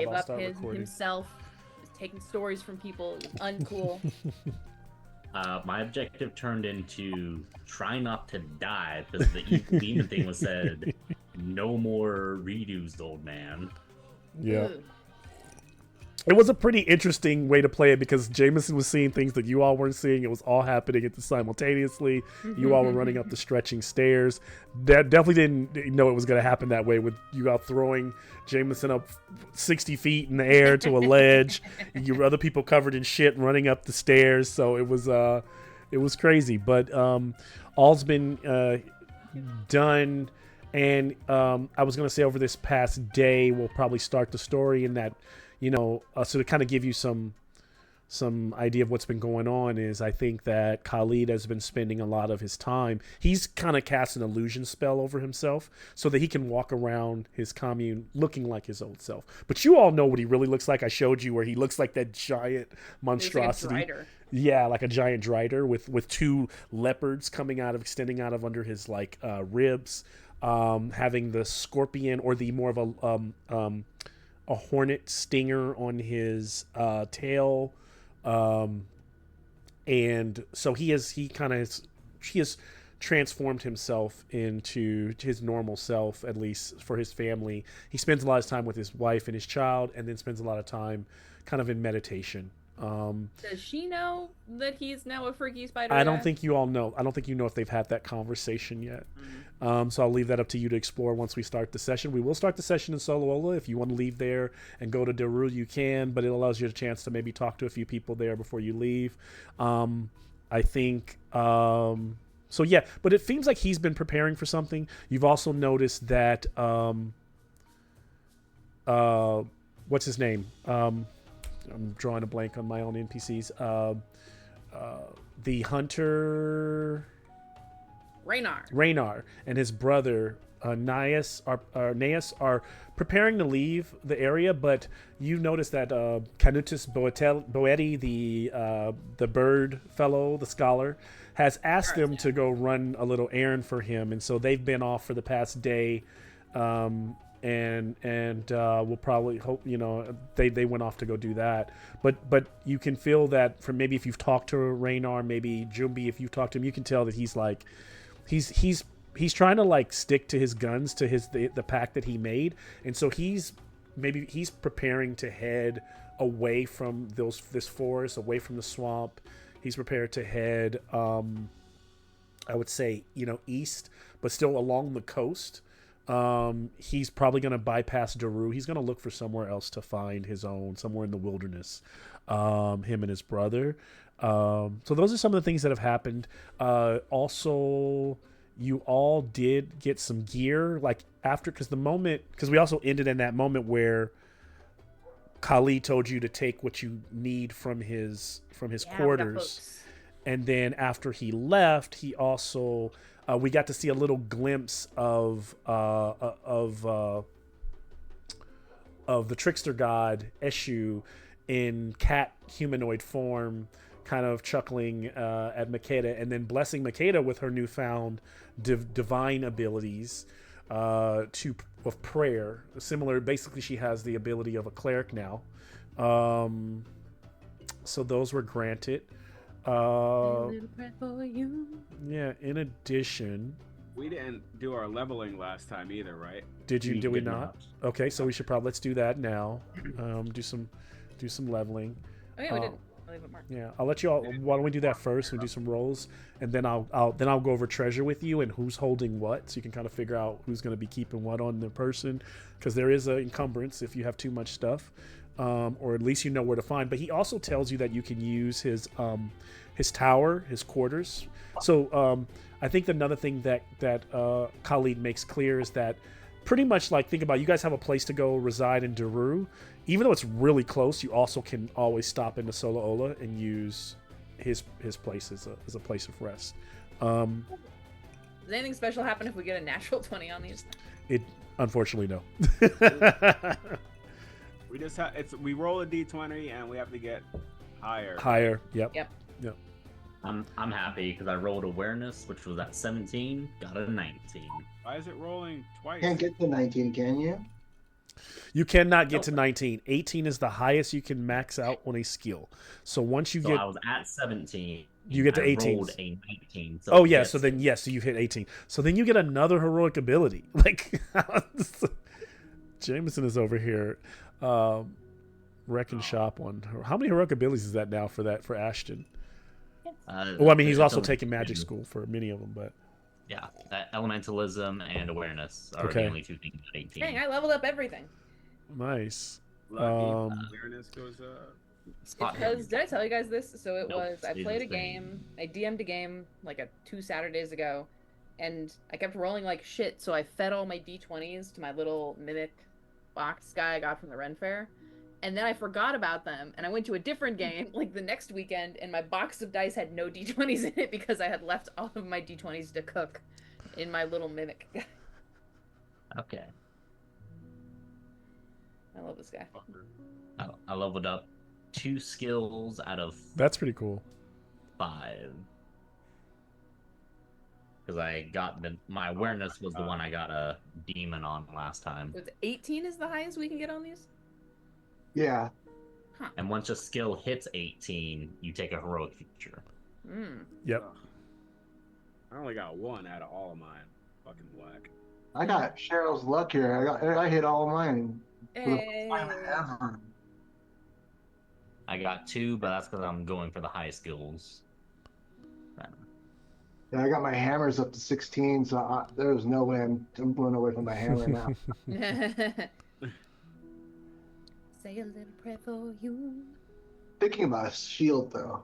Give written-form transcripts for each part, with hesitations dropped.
Gave up himself, was taking stories from people. It was uncool. My objective turned into try not to die because the evil demon thing was said, no more redos, old man. Yeah. It was a pretty interesting way to play it because Jameson was seeing things that you all weren't seeing. It was all happening simultaneously. You all were running up the stretching stairs. Definitely didn't know it was going to happen that way with you out throwing Jameson up 60 feet in the air to a ledge. Your other people covered in shit running up the stairs. So it was crazy. But all's been done. And I was going to say over this past day, we'll probably start the story in that, so to kind of give you some idea of what's been going on is I think that Khalid has been spending a lot of his time. He's kind of cast an illusion spell over himself so that he can walk around his commune looking like his old self. But you all know what he really looks like. I showed you where he looks like that giant monstrosity. Like a yeah, like a giant drider with two leopards extending out of under his ribs, having the scorpion or the more of a hornet stinger on his tail, and so he has transformed himself into his normal self, at least for his family. He spends a lot of time with his wife and his child, and then spends a lot of time kind of in meditation. Does she know that he's now a freaky spider? I don't think you all know. I don't think you know if they've had that conversation yet. So I'll leave that up to you to explore once we start the session. We will start the session in Solo Ola. If you want to leave there and go to Daru, you can, but it allows you a chance to maybe talk to a few people there before you leave. I think... so yeah, but it seems like he's been preparing for something. You've also noticed that... what's his name? I'm drawing a blank on my own NPCs. The hunter... Raynar and his brother Naeus are preparing to leave the area, but you notice that Canutus Boetti, the bird fellow, the scholar, has asked them to go run a little errand for him, and so they've been off for the past day, and we'll probably hope they went off to go do that. But you can feel that from maybe if you've talked to Raynar, maybe Jumbi, if you've talked to him, you can tell that he's like. He's trying to stick to his guns, to the pact that he made, and so he's preparing to head away from this forest, away from the swamp. He's prepared to head, I would say, east, but still along the coast. He's probably going to bypass Daru. He's going to look for somewhere else to find his own, somewhere in the wilderness. Him and his brother. So those are some of the things that have happened. Also, you all did get some gear, because we also ended in that moment where Kali told you to take what you need from his quarters, and then after he left, he also we got to see a little glimpse of the trickster god Eshu in cat humanoid form, kind of chuckling at Makeda, and then blessing Makeda with her newfound divine abilities of prayer. Similar, basically, she has the ability of a cleric now. So those were granted. Yeah. In addition, we didn't do our leveling last time either, right? Did we not? Okay, so we should probably let's do that now. Do some leveling. Oh yeah, we did. Yeah, I'll let you all. Why don't we do that first? We do some rolls, and then I'll go over treasure with you and who's holding what, so you can kind of figure out who's going to be keeping what on the person, because there is an encumbrance if you have too much stuff, or at least you know where to find. But he also tells you that you can use his tower, his quarters. So I think another thing that Khalid makes clear is that pretty much think about it, you guys have a place to go reside in Daru. Even though it's really close, you also can always stop into Solo Ola and use his place as a place of rest. Does anything special happen if we get a natural 20 on these? It unfortunately no. We just we roll a d20 and we have to get higher. Higher. Yep. I'm happy because I rolled awareness, which was at 17, got a 19. Why is it rolling twice? Can't get the 19, can you? You cannot get to 19. 18 is the highest you can max out on a skill. So once you So get, I was at 17. you get to I 18. rolled a 19. So oh it yeah, gets- so then yes, so you hit 18. So then you get another heroic ability. Like Jameson is over here, wrecking shop on her. How many heroic abilities is that now for Ashton? Well, I mean, he's it's also only taking magic two. school for many of them, but Yeah, elementalism and awareness are Okay. the only two things at 18. Dang, I leveled up everything. nice. Lucky. Um, Awareness goes up. Spot Because did I tell you guys this? So it Nope, was I stay played the a game, I DM'd a game like 2 Saturdays ago, and I kept rolling like shit. So I fed all my d20s to my little mimic box guy I got from the Ren Fair, and then I forgot about them, and I went to a different game like the next weekend, and my box of dice had no d20s in it because I had left all of my d20s to cook in my little mimic. Okay. I love this guy. I leveled up 2 skills out of that's pretty cool. 5. Because I got my awareness was the one I got a demon on last time. So it's 18 is the highest we can get on these. Yeah. And once a skill hits 18, you take a heroic feature. Mm. Yep. Ugh. I only got 1 out of all of mine. Fucking whack. I got Cheryl's luck here. I hit all of mine. For the Hey. first time ever. I got 2, but that's because I'm going for the high skills. Yeah, I got my hammers up to 16, so there was no way I'm going away from my hammer now. Say a little prayer for you. Thinking about a shield though,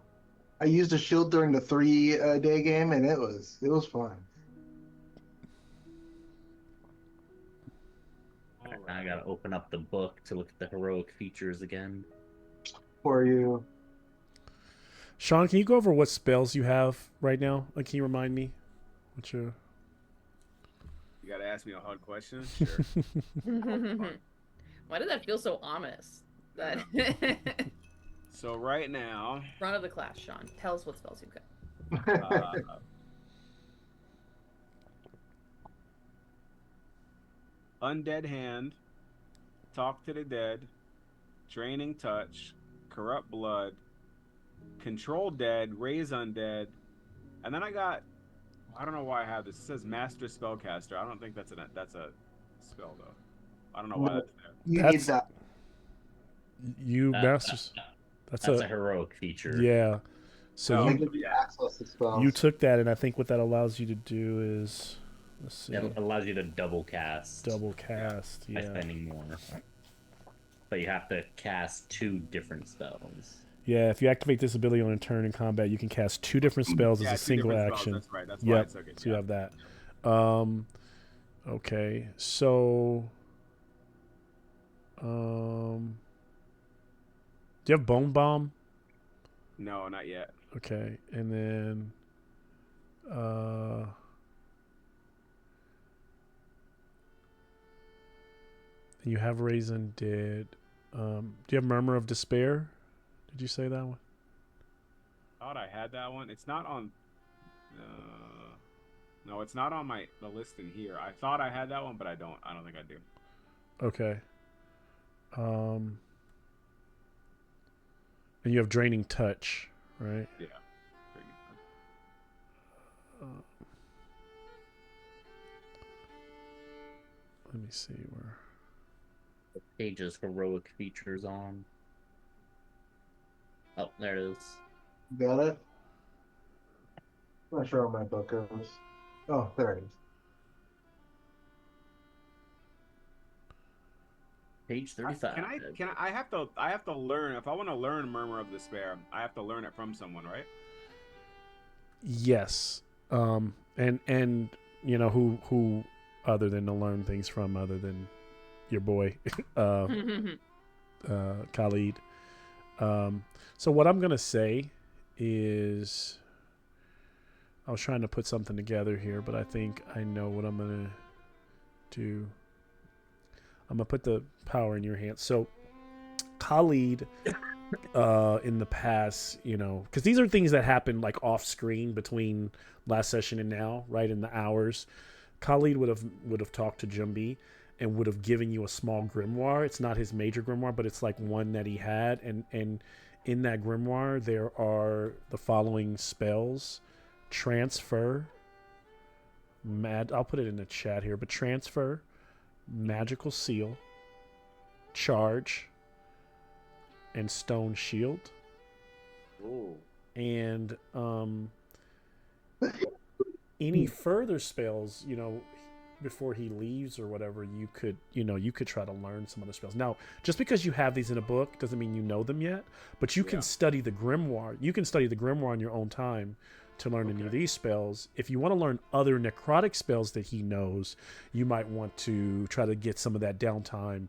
I used a shield during the 3-day game, and it was fun. Now I gotta open up the book to look at the heroic features again. For you, Sean, can you go over what spells you have right now? Like, can you remind me? What your You gotta ask me a hard question? Sure. Why did that feel so ominous? That So right now, front of the class, Sean. Tell us what spells you've got. Undead Hand, Talk to the Dead, Draining Touch, Corrupt Blood, Control Dead, Raise Undead, and then I don't know why I have this. It says Master Spellcaster. I don't think that's a spell though. I don't know why that's there. you need That's- that. you masters. That's a heroic feature. Yeah. So Oh, It you gives you yeah. access to spells. you took that, and I think what that allows you to do is, let's see, It allows you to double cast double cast. by Yeah. spending more. But you have to cast 2 different spells. Yeah. If you activate this ability on a turn in combat, you can cast 2 different spells Yeah, as a 2 single different spells, action. That's right. That's why Yep. it's okay. So you have that. Okay. So, do you have Bone Bomb? No, not yet. Okay, and then, you have Raisin Dead. Do you have Murmur of Despair? Did you say that one? Thought I had that one. It's not on. No, it's not on the list in here. I thought I had that one, but I don't. I don't think I do. Okay. And you have Draining Touch, right? Yeah. Let me see where. The page's heroic features on. Oh, there it is. Got it? I'm not sure where my book goes. Oh, there it is. Page 35. Can I have to learn if I want to learn Murmur of Despair. I have to learn it from someone, right? Yes. And you know who other than to learn things from other than your boy Khalid. So what I'm gonna say is I was trying to put something together here, but I think I know what I'm gonna do. I'm gonna put the power in your hands. So Khalid in the past, you know, because these are things that happen like off screen between last session and now, right in the hours. Khalid would have talked to Jumbi, and would have given you a small grimoire. It's not his major grimoire, but it's like one that he had. And in that grimoire, there are the following spells: transfer, I'll put it in the chat here, but transfer, magical seal, charge, and stone shield. Ooh. And any further spells, before he leaves or whatever, you could try to learn some other spells. Now, just because you have these in a book doesn't mean you know them yet, but you can study the grimoire. You can study the grimoire on your own time to learn any of these spells. If you want to learn other necrotic spells that he knows, you might want to try to get some of that downtime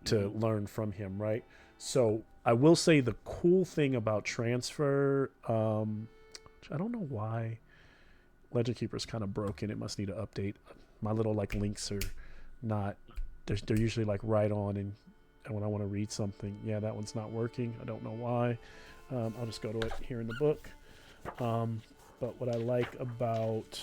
to learn from him, right? So I will say the cool thing about transfer, I don't know why Legend Keeper's kind of broken. It must need to update. My little links are not, they're usually right on, and when I want to read something, that one's not working. I don't know why. I'll just go to it here in the book. But what I like about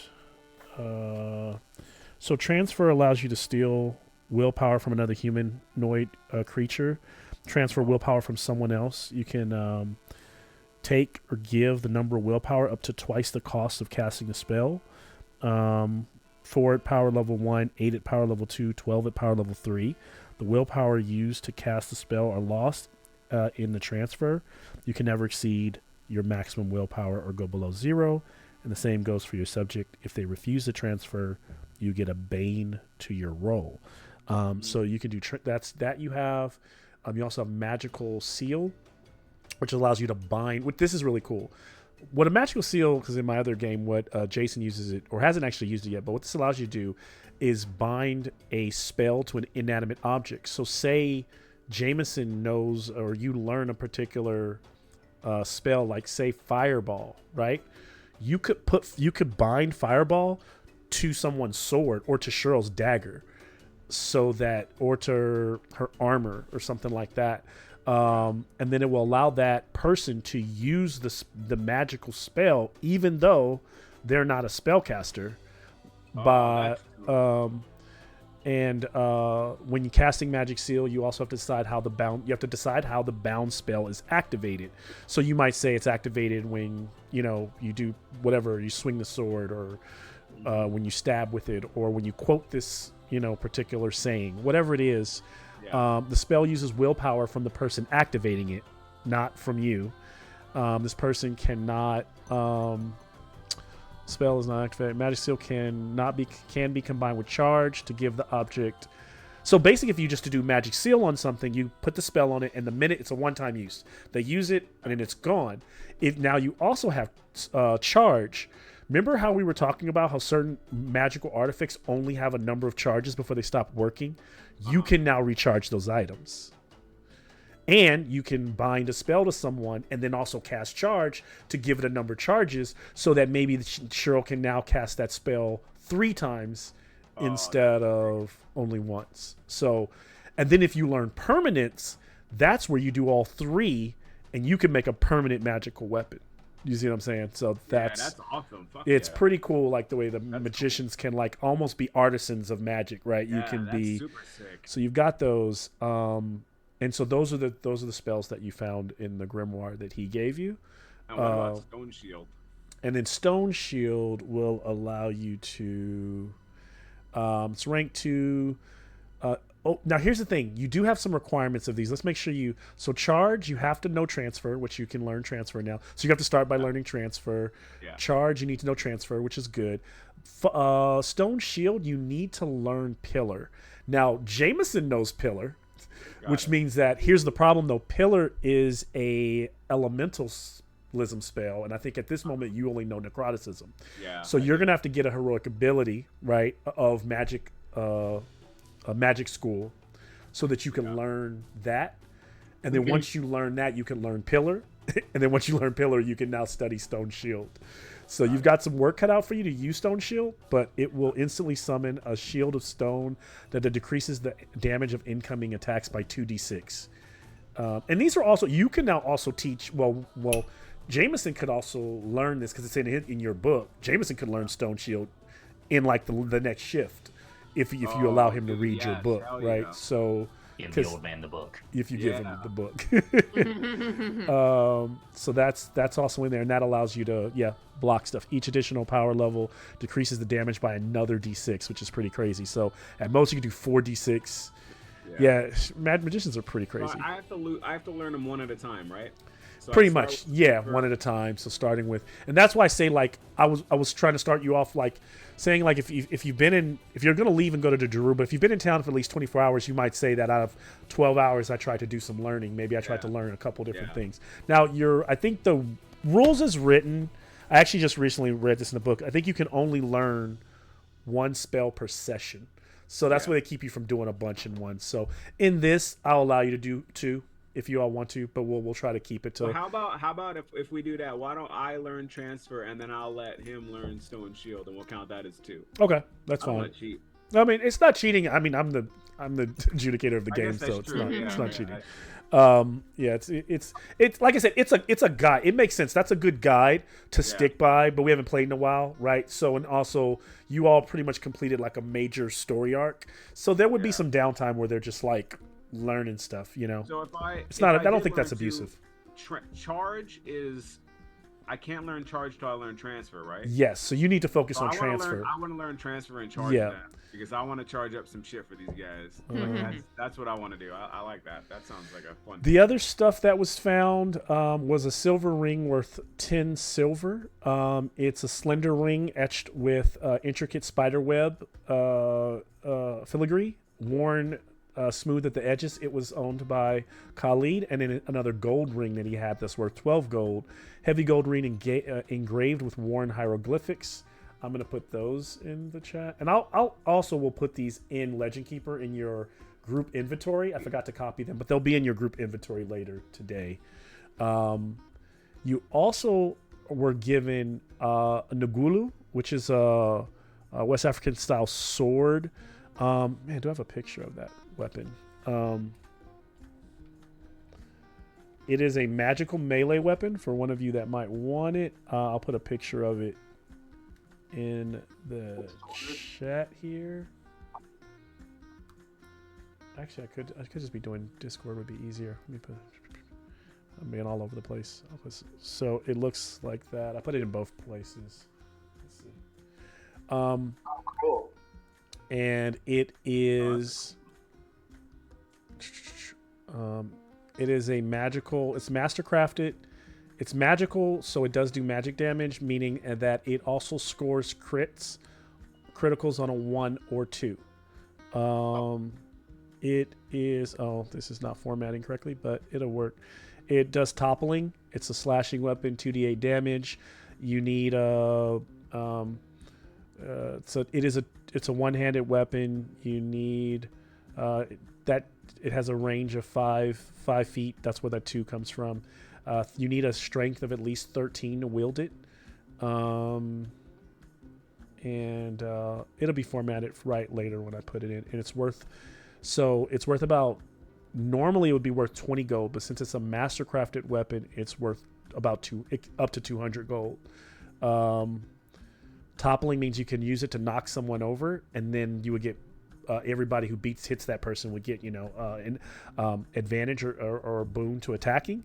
so transfer allows you to steal willpower from another humanoid creature, transfer willpower from someone else. You can take or give the number of willpower up to twice the cost of casting the spell. 4 at power level 1, 8 at power level 2, 12 at power level 3. The willpower used to cast the spell are lost in the transfer. You can never exceed your maximum willpower or go below 0. And the same goes for your subject. If they refuse the transfer, you get a bane to your roll. So you can do that you have. You also have magical seal, which allows you to bind. This is really cool. What a magical seal, because in my other game, what Jason uses it, or hasn't actually used it yet, but what this allows you to do is bind a spell to an inanimate object. So say Jameson knows, or you learn a particular spell, like say Fireball, right? You could bind Fireball to someone's sword or to Cheryl's dagger, so that, or to her armor or something like that. And then it will allow that person to use the magical spell, even though they're not a spellcaster. But when you're casting Magic Seal, you also have to decide how the bound spell is activated. So you might say it's activated when you do whatever, you swing the sword, or when you stab with it, or when you quote this particular saying, whatever it is. The spell uses willpower from the person activating it, not from you. This person cannot. Spell is not activated. Magic Seal can be combined with charge to give the object. So basically, if you just to do Magic Seal on something, you put the spell on it, and the minute it's a one-time use, they use it and then it's gone. Now you also have charge. Remember how we were talking about how certain magical artifacts only have a number of charges before they stop working? You can now recharge those items. And you can bind a spell to someone and then also cast charge to give it a number of charges, so that maybe Cheryl can now cast that spell 3 times instead of only once. So, and then if you learn permanence, that's where you do all 3, and you can make a permanent magical weapon. You see what I'm saying? So that's awesome. It's pretty cool, the way the magicians can almost be artisans of magic, right? Yeah, you can be super sick. So you've got those, and so those are the spells that you found in the grimoire that he gave you. And what about Stone Shield? And then Stone Shield will allow you to. It's rank 2. Now here's the thing. You do have some requirements of these. Let's make sure so charge, you have to know transfer, which you can learn transfer now. So you have to start by learning transfer. Yeah. Charge, you need to know transfer, which is good. Stone Shield, you need to learn pillar. Now, Jameson knows pillar, which means that, here's the problem though. Pillar is a elementalism spell, and I think at this moment you only know necroticism. Yeah. So you're going to have to get a heroic ability, right, of magic, a magic school, so that you can learn that. And then once you learn that, you can learn pillar. And then once you learn pillar, you can now study Stone Shield. So you've got some work cut out for you to use Stone Shield, but it will instantly summon a shield of stone that decreases the damage of incoming attacks by 2d6. And these are also, you can now also teach, well, Jameson could also learn this, because it's in your book. Jameson could learn Stone Shield in the next shift. if you allow him to dude, read your yes, book, hell right? yeah. So Give the 'cause- old man the book. if you give him Yeah. the book. So that's also in there, and that allows you to block stuff. Each additional power level decreases the damage by another d6, which is pretty crazy. So at most you can do 4d6. Yeah, Mad Magicians are pretty So crazy. I have to learn them one at a time, right? So I Pretty start much, with yeah, super- one at a time. So starting with, and that's why I say like I was trying to start you off like saying like if you're gonna leave and go to the Daruba, if you've been in town for at least 24 hours, you might say that out of 12 hours I tried to do some learning. Maybe I tried to learn a couple different things. Now I think the rules is written. I actually just recently read this in the book. I think you can only learn one spell per session. So that's why they keep you from doing a bunch in one. So in this, I'll allow you to do 2 if you all want to, but we'll try to keep it to. So how about if we do that? Why don't I learn transfer and then I'll let him learn stone shield and we'll count that as 2. Okay, that's I'm fine. not cheap. I mean, it's not cheating. I mean, I'm the adjudicator of the I game, guess so that's it's true. not Yeah, it's not yeah, cheating. It's like I said, it's a guide. It makes sense. That's a good guide to stick by, but we haven't played in a while, right? So, and also you all pretty much completed like a major story arc, so there would be some downtime where they're just like learning stuff, you know. So if I I don't did think that's learn to- abusive. Charge is I can't learn charge till I learn transfer, right? Yes, so you need to focus So on I wanna transfer. I want to learn transfer and charge Yeah. then, because I want to charge up some shit for these guys. That's what I want to do. I like that. That sounds like a fun. The other stuff that was found was a silver ring worth 10 silver. It's a slender ring etched with intricate spiderweb filigree, worn smooth at the edges. It was owned by Khalid, and then another gold ring that he had that's worth 12 gold. Heavy gold ring engraved with worn hieroglyphics. I'm going to put those in the chat. And I'll also will put these in Legend Keeper in your group inventory. I forgot to copy them, but they'll be in your group inventory later today. You also were given a Ngulu, which is a West African style sword. Man, do I have a picture of that weapon? It is a magical melee weapon for one of you that might want it. I'll put a picture of it in the chat here. Actually, I could just be doing Discord, would be easier. Let me put. I'm being all over the place. So it looks like that. I put it in both places. Let's see. Cool. And it is. It is a magical. It's mastercrafted. It's magical, so it does do magic damage, meaning that it also scores criticals on a 1 or 2. It is. Oh, this is not formatting correctly, but it'll work. It does toppling. It's a slashing weapon, 2d8 damage. You need a. So it's a one-handed weapon. You need that. It has a range of 5 feet. That's where that 2 comes from. You need a strength of at least 13 to wield it. And it'll be formatted right later when I put it in. And it's worth about, normally it would be worth 20 gold, but since it's a mastercrafted weapon, it's worth about up to 200 gold. Toppling means you can use it to knock someone over, and then you would get everybody who hits that person would get an advantage or a boon to attacking.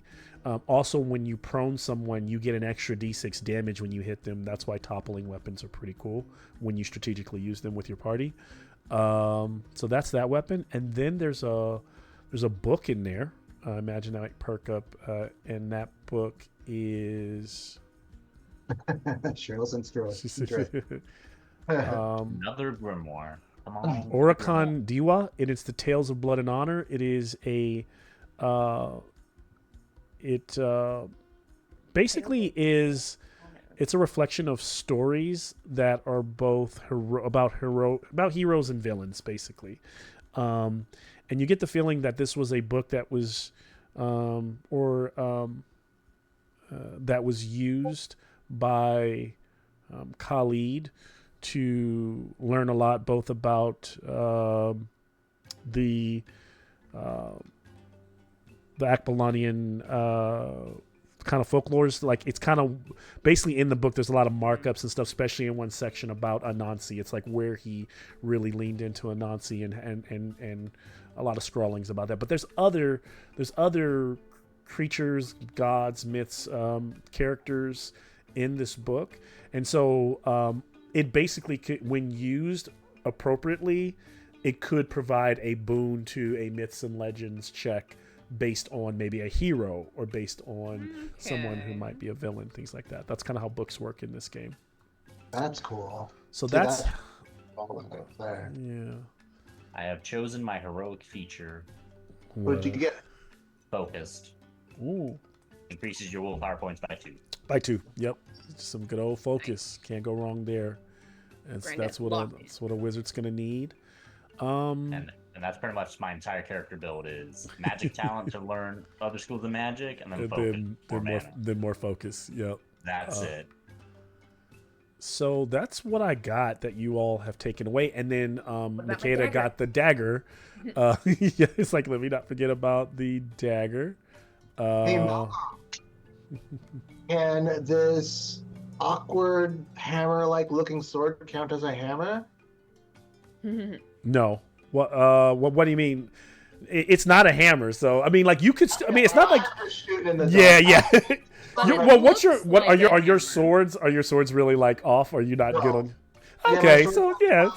Also, when you prone someone, you get an extra d6 damage when you hit them. That's why toppling weapons are pretty cool when you strategically use them with your party. So that's that weapon, and then there's a book in there. I imagine that might perk up, and that book is Shrills and Strills. Another grimoire. Come on. Oricon Diwa. It is the Tales of Blood and Honor. It is a basically is it's a reflection of stories that are both about heroes and villains, basically. And you get the feeling that this was a book that was that was used by Khalid to learn a lot both about the Akbalanian kind of folklore is like, it's kind of basically in the book. There's a lot of markups and stuff, especially in one section about Anansi. It's like where he really leaned into Anansi and a lot of scrawlings about that. But there's other creatures, gods, myths, characters in this book, and so it basically could, when used appropriately, it could provide a boon to a myths and legends check based on maybe a hero or based on someone who might be a villain, things like that. That's kind of how books work in this game. That's cool. So See, that's all of it there. yeah. I have chosen my heroic feature, What'd you get? focused. Ooh. Increases your willpower points by 2. By 2. Yep. Some good old focus. Can't go wrong there. That's what a wizard's gonna need. And that's pretty much my entire character build is magic talent to learn other schools of magic, and then focus. Then more focus. Yep. That's it. So that's what I got that you all have taken away, and then Makeda got the dagger. Yeah, it's like, let me not forget about the dagger. Hey, Malcolm. Can this awkward hammer-like looking sword count as a hammer? No. What do you mean? It's not a hammer, so I mean, like you could. I mean, it's not like. Yeah. Well, are your swords? Are your swords really like off? Are you not good on? Okay, so yeah.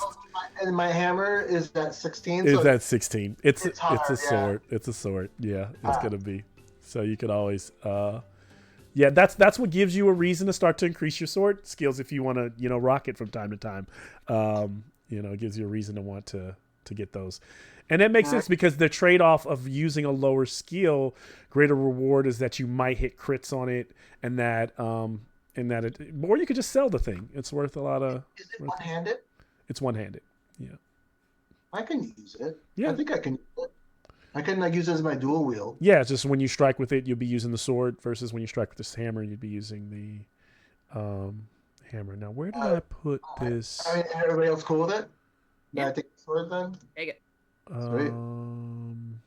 And my hammer is at 16. Is so that 16? It's a sword. Yeah. It's a sword. Yeah, it's gonna be. So you could always. Yeah, that's what gives you a reason to start to increase your sword skills if you want to, rock it from time to time. It gives you a reason to want to get those. And that makes sense because the trade-off of using a lower skill, greater reward is that you might hit crits on it, and that or you could just sell the thing. It's worth a lot of. Is it one-handed? It's one-handed. Yeah. I can use it. Yeah. I think I can use it. I can use it as my dual wield. Yeah, it's just when you strike with it, you'll be using the sword versus when you strike with this hammer, you'd be using the hammer. Now, where did I put this? I mean, everybody else cool with it? Yeah. I take the sword then. Take it. Sweet. And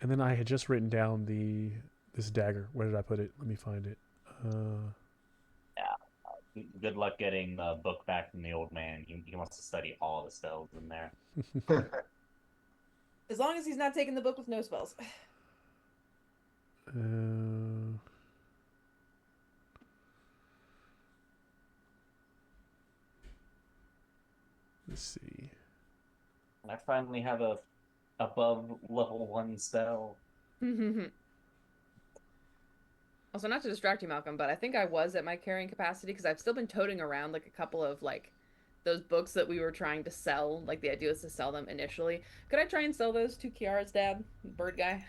then I had just written down this dagger. Where did I put it? Let me find it. Good luck getting the book back from the old man. He wants to study all the spells in there. As long as he's not taking the book with no spells. Let's see. I finally have a above level 1 spell. Also, not to distract you, Malcolm, but I think I was at my carrying capacity because I've still been toting around like a couple of those books that we were trying to sell. Like the idea was to sell them initially. Could I try and sell those to Kiara's dad, bird guy?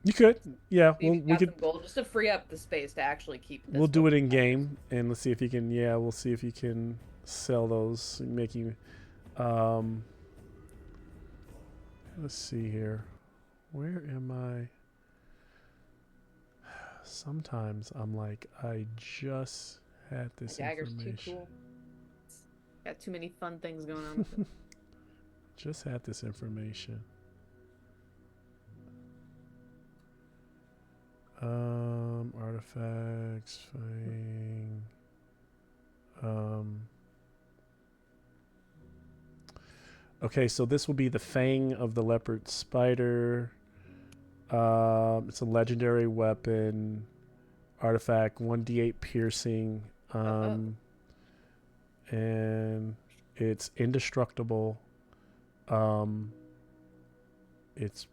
You could, yeah. We could gold just to free up the space to actually keep. We'll do it in game, and let's see if you can. Yeah, we'll see if you can sell those, making. Let's see here. Where am I? Sometimes I'm like, I just had this Dagger's information. too cool. Got too many fun things going on with it. Just had this information. Artifacts, Fang. Okay, so this will be the Fang of the Leopard Spider. It's a legendary weapon. Artifact, 1d8 piercing. And it's indestructible. It's,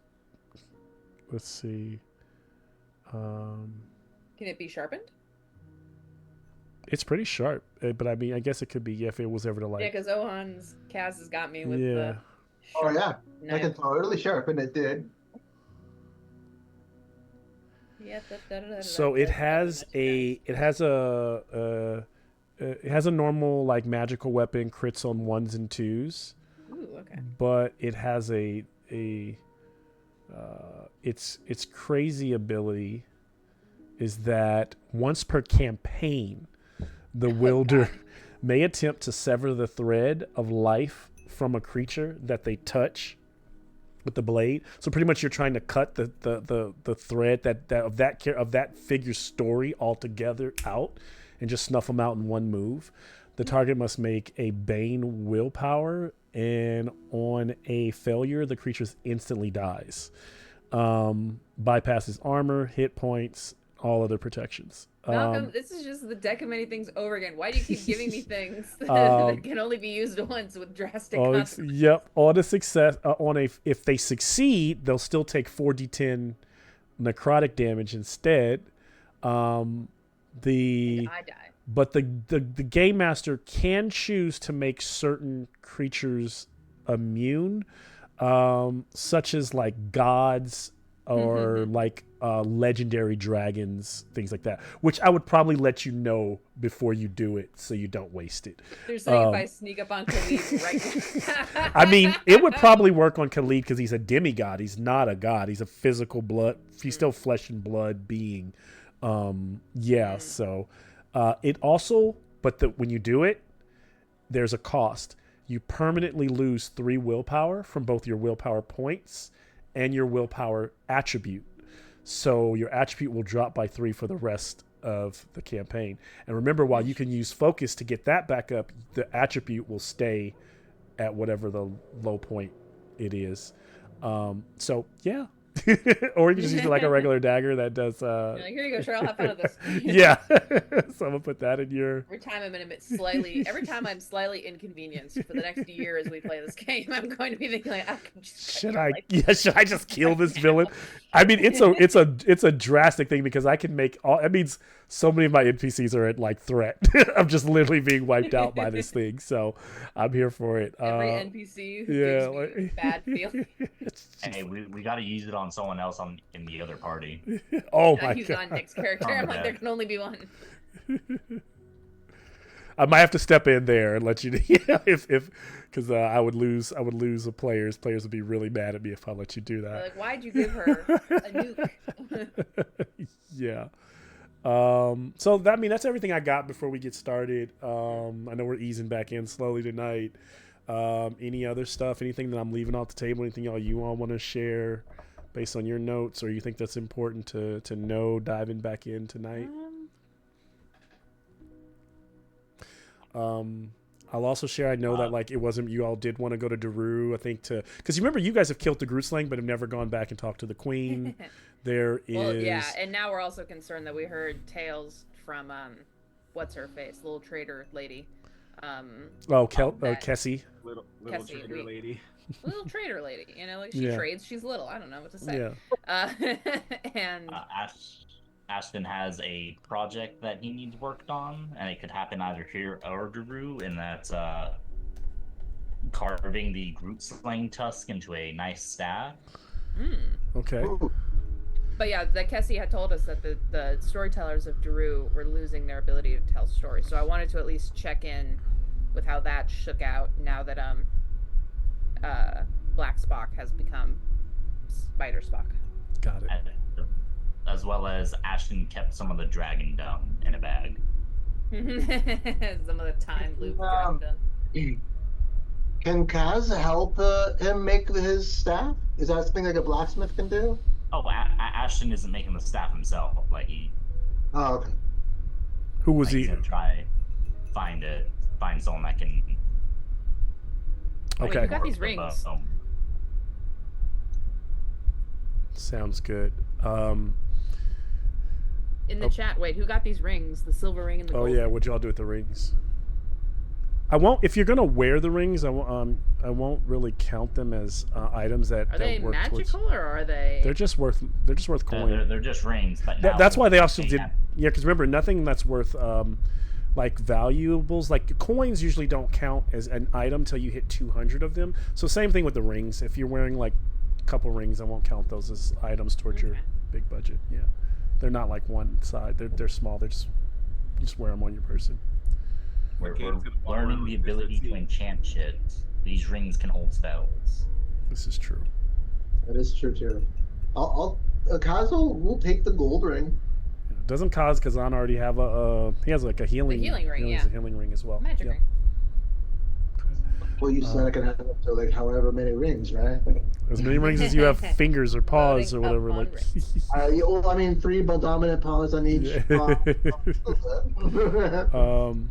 let's see. Can it be sharpened? It's pretty sharp, but I mean, I guess it could be if it was ever to like. Yeah, because Kaz has got me with the. Oh yeah, knife. I can totally sharpen it, dude. Yeah. So it has a normal like magical weapon, crits on 1s and 2s. Ooh, okay. But it has its crazy ability is that once per campaign, the wielder may attempt to sever the thread of life from a creature that they touch with the blade. So pretty much you're trying to cut the thread of that figure's story altogether out and just snuff them out in one move. The target must make a Bane willpower, and on a failure, the creature instantly dies. Bypasses armor, hit points, all other protections. Malcolm, this is just the deck of many things over again. Why do you keep giving me things that can only be used once with drastic consequences? Yep. On a success, if they succeed, they'll still take 4d10 necrotic damage instead. And I die. But the game master can choose to make certain creatures immune, such as like gods or like legendary dragons, things like that, which I would probably let you know before you do it so you don't waste it. They're saying if I sneak up on Khalid right now. I mean, it would probably work on Khalid because he's a demigod. He's not a god. He's a physical blood. He's still flesh and blood being. So it also, but when you do it, there's a cost. You permanently lose 3 willpower from both your willpower points and your willpower attribute. So your attribute will drop by 3 for the rest of the campaign. And remember, while you can use focus to get that back up, the attribute will stay at whatever the low point it is. So yeah. Or you can just use it like a regular dagger that does Like, here you go, Cheryl, have fun with this. Yeah. So I'm gonna put that in your Every time I'm slightly inconvenienced for the next year as we play this game, I'm going to be thinking like, I can just should I just kill this villain? I mean, it's a drastic thing because I can make all. That means so many of my NPCs are at like threat. I'm just literally being wiped out by this thing. So I'm here for it. Every NPC who gives me bad feeling. Hey, we got to use it on someone else in the other party. Oh my I use god! on Nick's character. I'm like, there can only be one. I might have to step in there and let you. If because I would lose the players. Players would be really mad at me if I let you do that. They're like, why'd you give her a nuke? Yeah. So that's everything I got before we get started. I know we're easing back in slowly tonight. Any other stuff? Anything that I'm leaving off the table? Anything you all want to share based on your notes, or you think that's important to know diving back in tonight? I'll also share. I know that like it wasn't you all did want to go to Daru. I think because you remember you guys have killed the Grootslang, but have never gone back and talked to the Queen. There is. Well, yeah, and now we're also concerned that we heard tales from what's her face, little trader lady. Kessie. Little Kessie, trader lady. Little trader lady, you know, like she trades. She's little. I don't know what to say. Yeah. And Ashton has a project that he needs worked on, and it could happen either here or Daru, and that's carving the Grootslang tusk into a nice staff. Okay. Ooh. But yeah, that Kessie had told us that the storytellers of Daru were losing their ability to tell stories. So I wanted to at least check in with how that shook out now that Black Spock has become Spider Spock. Got it. As well as Ashton kept some of the dragon dung in a bag. Some of the time loop dragon dung. Can Kaz help him make his staff? Is that something like a blacksmith can do? Oh, Ashton isn't making the staff himself. Like Oh, okay. Who was he's he? gonna try find someone that can. Okay. Wait, you got these rings. Sounds good. In the chat, wait, who got these rings? The silver ring and the gold Yeah, ring? what'd y'all do with the rings? I won't. If you're gonna wear the rings, I won't really count them as items that. Are they work magical towards, or are they? They're just worth coin. They're just rings, but That's why they also did. Yeah, because remember, nothing that's worth like valuables, like coins, usually don't count as an item till you hit 200 of them. So same thing with the rings. If you're wearing like a couple rings, I won't count those as items towards your big budget. Yeah, they're not like one side. They're small. They're just wear them on your person. We're learning the ability to enchant shit. These rings can hold spells. This is true. That is true too. Kaz will take the gold ring. Doesn't Kazan already have he has like a healing ring? He has a healing ring as well. Magic yeah. ring. Well, you said I can have up to like however many rings, right? As many rings as you have fingers or paws or Loading whatever. up Like, on Yeah, well, I mean, three dominant paws on each paw. um,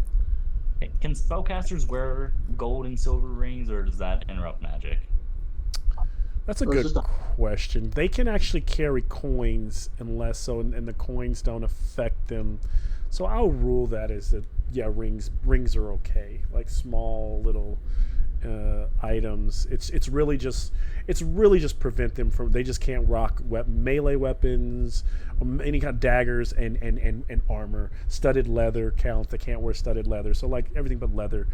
Can spellcasters wear gold and silver rings, or does that interrupt magic? that's a Well, it's good just question. They can actually carry coins unless so, and the coins don't affect them. So I'll rule that as that. Yeah, rings are okay. Like small little items. It's really just prevent them from. They just can't rock melee weapons, any kind of daggers and armor. Studded leather counts. They can't wear studded leather. So like everything but leather.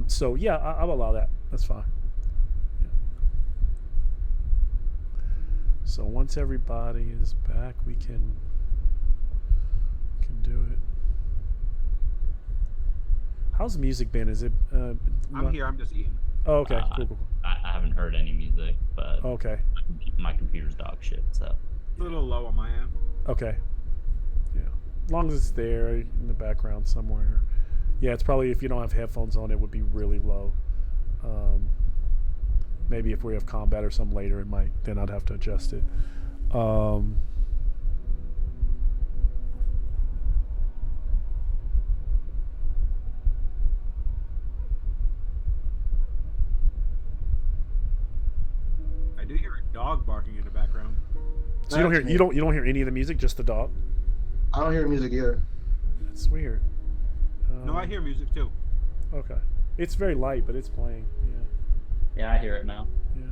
So yeah, I'll allow that. That's fine. Yeah. So once everybody is back, we can do it. How's the music been? Is it? I'm here. I'm just eating. Oh, okay. Cool. I haven't heard any music, but Okay. my computer's dog shit. So A little low on my end. Okay. Yeah. As long as it's there in the background somewhere. Yeah, it's probably if you don't have headphones on, it would be really low. Maybe if we have combat or something later, it might. Then I'd have to adjust it. I do hear a dog barking in the background. So you don't hear That's you don't hear any of the music, just the dog. I don't hear music either. That's weird. No, I hear music too. Okay. It's very light, but it's playing. yeah, I hear it now. Yeah.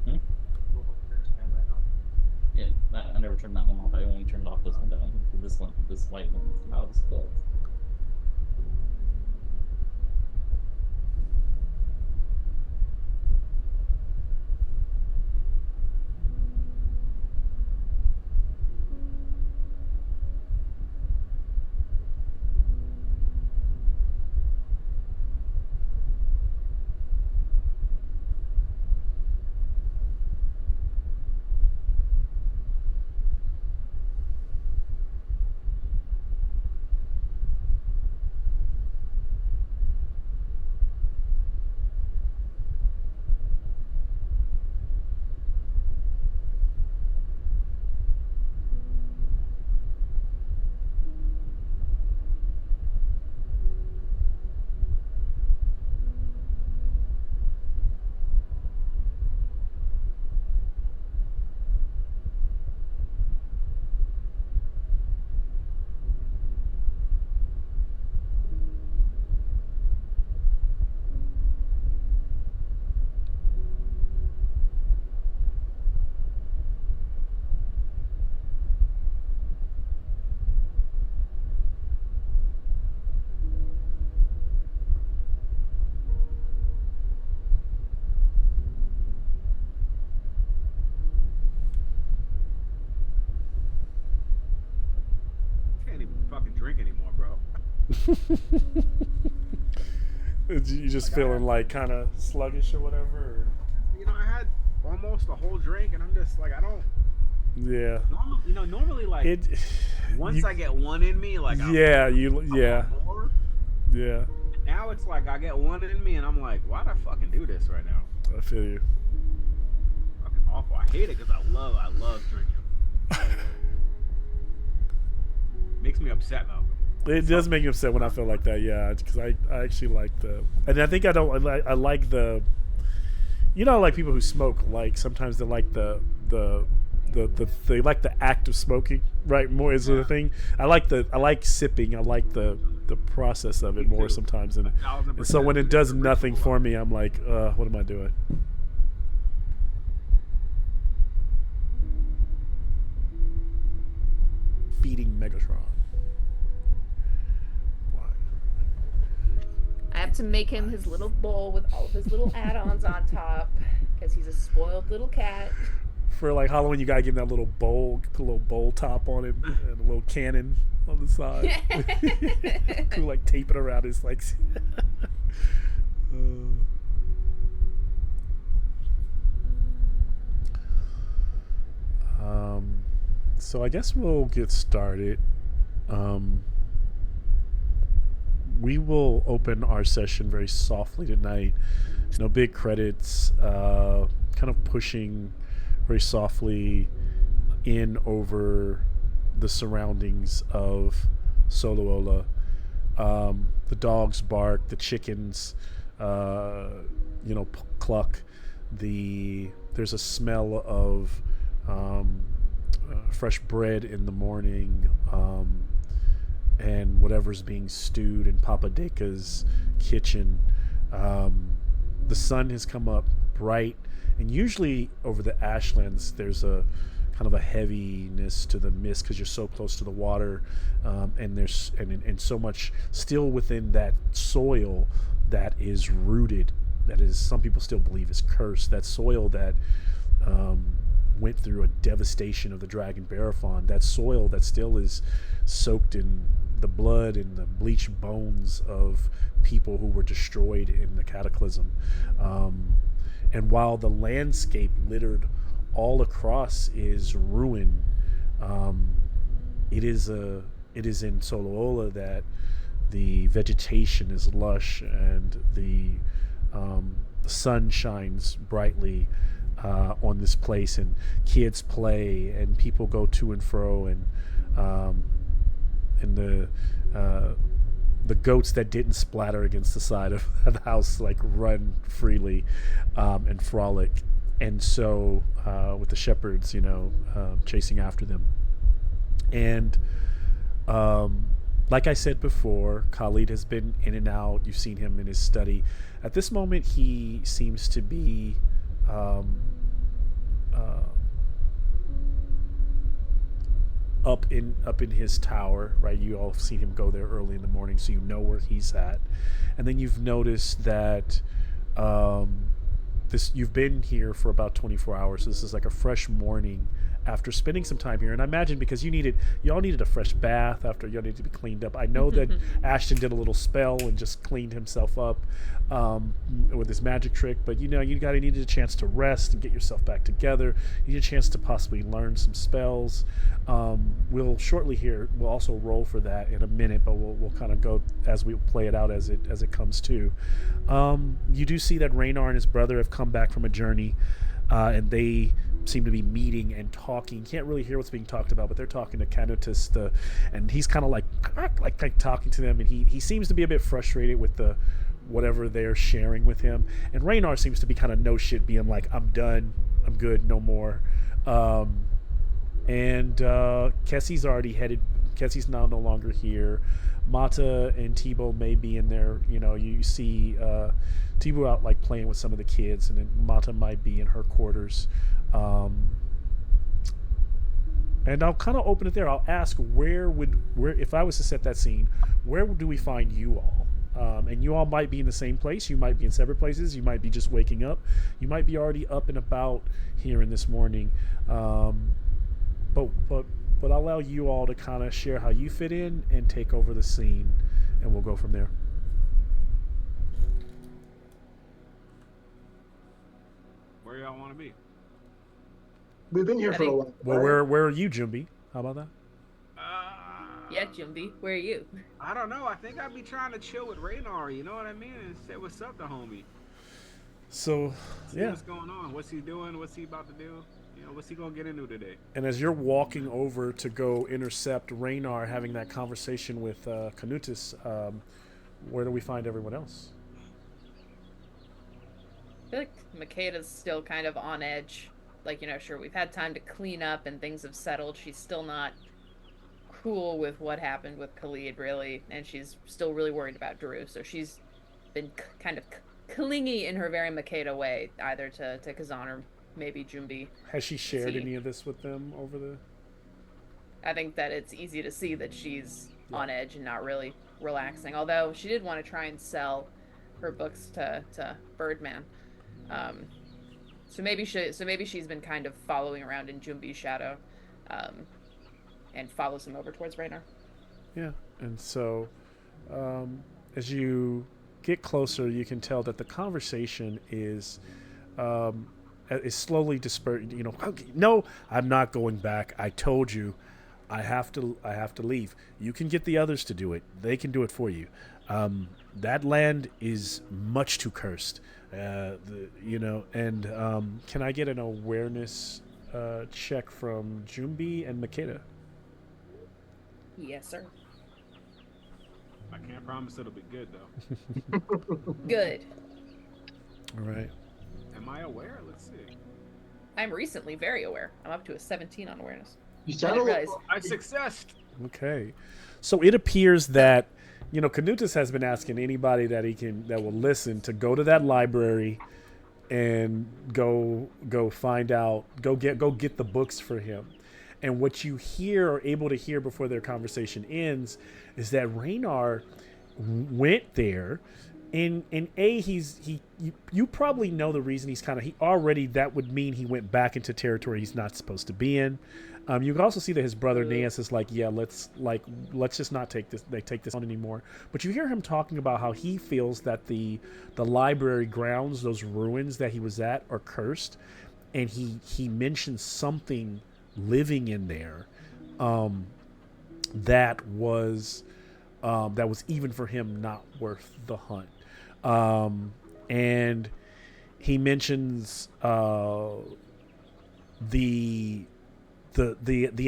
Yeah. Yeah, I never turned that one off. I only turned off this one down. This white one is out of split. Can't even fucking drink anymore, bro. You just feeling like kind of sluggish or whatever? Or? You know, I had almost a whole drink, and I'm just like, I don't. Yeah. Normally, like It. once I get one in me, like Yeah. I want more. Yeah. Now it's like I get one in me, and I'm like, why'd I fucking do this right now? I feel you. Fucking awful. I hate it because I love drinking. Makes me upset, Malcolm. It does make me upset when I feel like that, yeah, because I actually like the, and I think I like the, you know, like people who smoke, like sometimes they like the they like the act of smoking, right? More is the thing. I like sipping. I like the process of it more sometimes, and so when it does nothing for me, I'm like, what am I doing? Feeding Megatron. I have to make him his little bowl with all of his little add-ons on top because he's a spoiled little cat. For like Halloween, you gotta give him that little bowl top on him, and a little cannon on the side. To like tape it around his legs. So I guess we'll get started. We will open our session very softly tonight. No big credits. Kind of pushing very softly in over the surroundings of Soloola. The dogs bark, the chickens, cluck. There's a smell of fresh bread in the morning, and whatever's being stewed in Papa Deka's kitchen. The sun has come up bright, and usually over the Ashlands there's a kind of a heaviness to the mist because you're so close to the water, and there's and so much still within that soil that is rooted, that is, some people still believe is cursed, that soil that went through a devastation of the dragon Barathon, that soil that still is soaked in the blood and the bleached bones of people who were destroyed in the cataclysm. And while the landscape littered all across is ruin, it is in Soloola that the vegetation is lush and the sun shines brightly on this place, and kids play and people go to and fro, and the goats that didn't splatter against the side of the house like run freely and frolic, and so with the shepherds chasing after them. And like I said before, Khalid has been in and out. You've seen him in his study. At this moment he seems to be up in his tower, right? You all have seen him go there early in the morning, so you know where he's at. And then you've noticed that you've been here for about 24 hours, so this is like a fresh morning after spending some time here. And I imagine because y'all needed a fresh bath after y'all needed to be cleaned up. I know that Ashton did a little spell and just cleaned himself up with his magic trick, but you needed a chance to rest and get yourself back together. You need a chance to possibly learn some spells. We'll shortly here, we'll also roll for that in a minute, but we'll kind of go as we play it out as it comes to. You do see that Raynar and his brother have come back from a journey, and they seem to be meeting and talking. Can't really hear what's being talked about, but they're talking to Canutus, and he's kind of like talking to them, and he seems to be a bit frustrated with whatever they're sharing with him. And Raynar seems to be kind of no shit, being like, I'm done, I'm good, no more. And Kessie's already headed. Kessie's now no longer here. Mata and Tebow may be in there. You see Tebow out like playing with some of the kids, and then Mata might be in her quarters. And I'll kind of open it there. I'll ask where if I was to set that scene, where do we find you all? And you all might be in the same place. You might be in separate places. You might be just waking up. You might be already up and about here in this morning. But I'll allow you all to kind of share how you fit in and take over the scene, and we'll go from there. Where y'all want to be? We've been here for a while. Well, where are you, Jumbi? How about that? Yeah, Jumbi, where are you? I don't know. I think I'd be trying to chill with Raynar. You know what I mean? And say what's up to homie. So, See yeah. what's going on. What's he doing? What's he about to do? You know, what's he gonna get into today? And as you're walking over to go intercept Raynar having that conversation with Canutus, where do we find everyone else? I feel like Makeda's still kind of on edge. Like, sure, we've had time to clean up and things have settled. She's still not cool with what happened with Khalid, really, and she's still really worried about Drew. So she's been kind of clingy in her very Makeda way, either to Kazan or maybe Jumbi. Has she shared any of this with them over the? I think that it's easy to see that she's on edge and not really relaxing. Although she did want to try and sell her books to Birdman. So maybe she's been kind of following around in Jumbi's shadow, and follows him over towards Raynar. Yeah, and so as you get closer, you can tell that the conversation is slowly dispersed. No, I'm not going back. I told you, I have to leave. You can get the others to do it. They can do it for you. That land is much too cursed. And can I get an awareness check from Jumbi and Makeda? Yes, sir. I can't promise it'll be good though. Good. All right. Am I aware? Let's see. I'm recently very aware. I'm up to a 17 on awareness. You I sound a didn't little. realize. I successed. Okay. So it appears that Canutus has been asking anybody that will listen to go to that library and go find out, go get the books for him. And what you hear or able to hear before their conversation ends is that Raynar went there, and you probably know the reason. That would mean he went back into territory he's not supposed to be in. You can also see that his brother Naeus is like, yeah, let's just not take this on anymore. But you hear him talking about how he feels that the library grounds, those ruins that he was at, are cursed, and he mentions something living in there that was even for him not worth the hunt. And he mentions the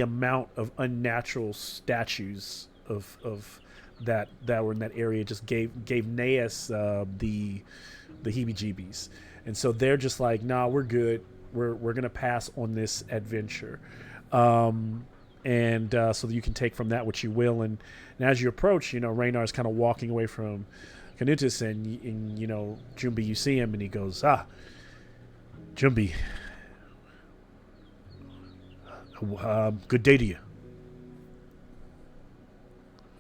amount of unnatural statues of that were in that area just gave Naeus the heebie-jeebies. And so they're just like, nah, we're good. We're gonna pass on this adventure, so that you can take from that what you will. And as you approach, Raynar is kind of walking away from Canutus, and Jumbi, you see him, and he goes, Jumbi, good day to you.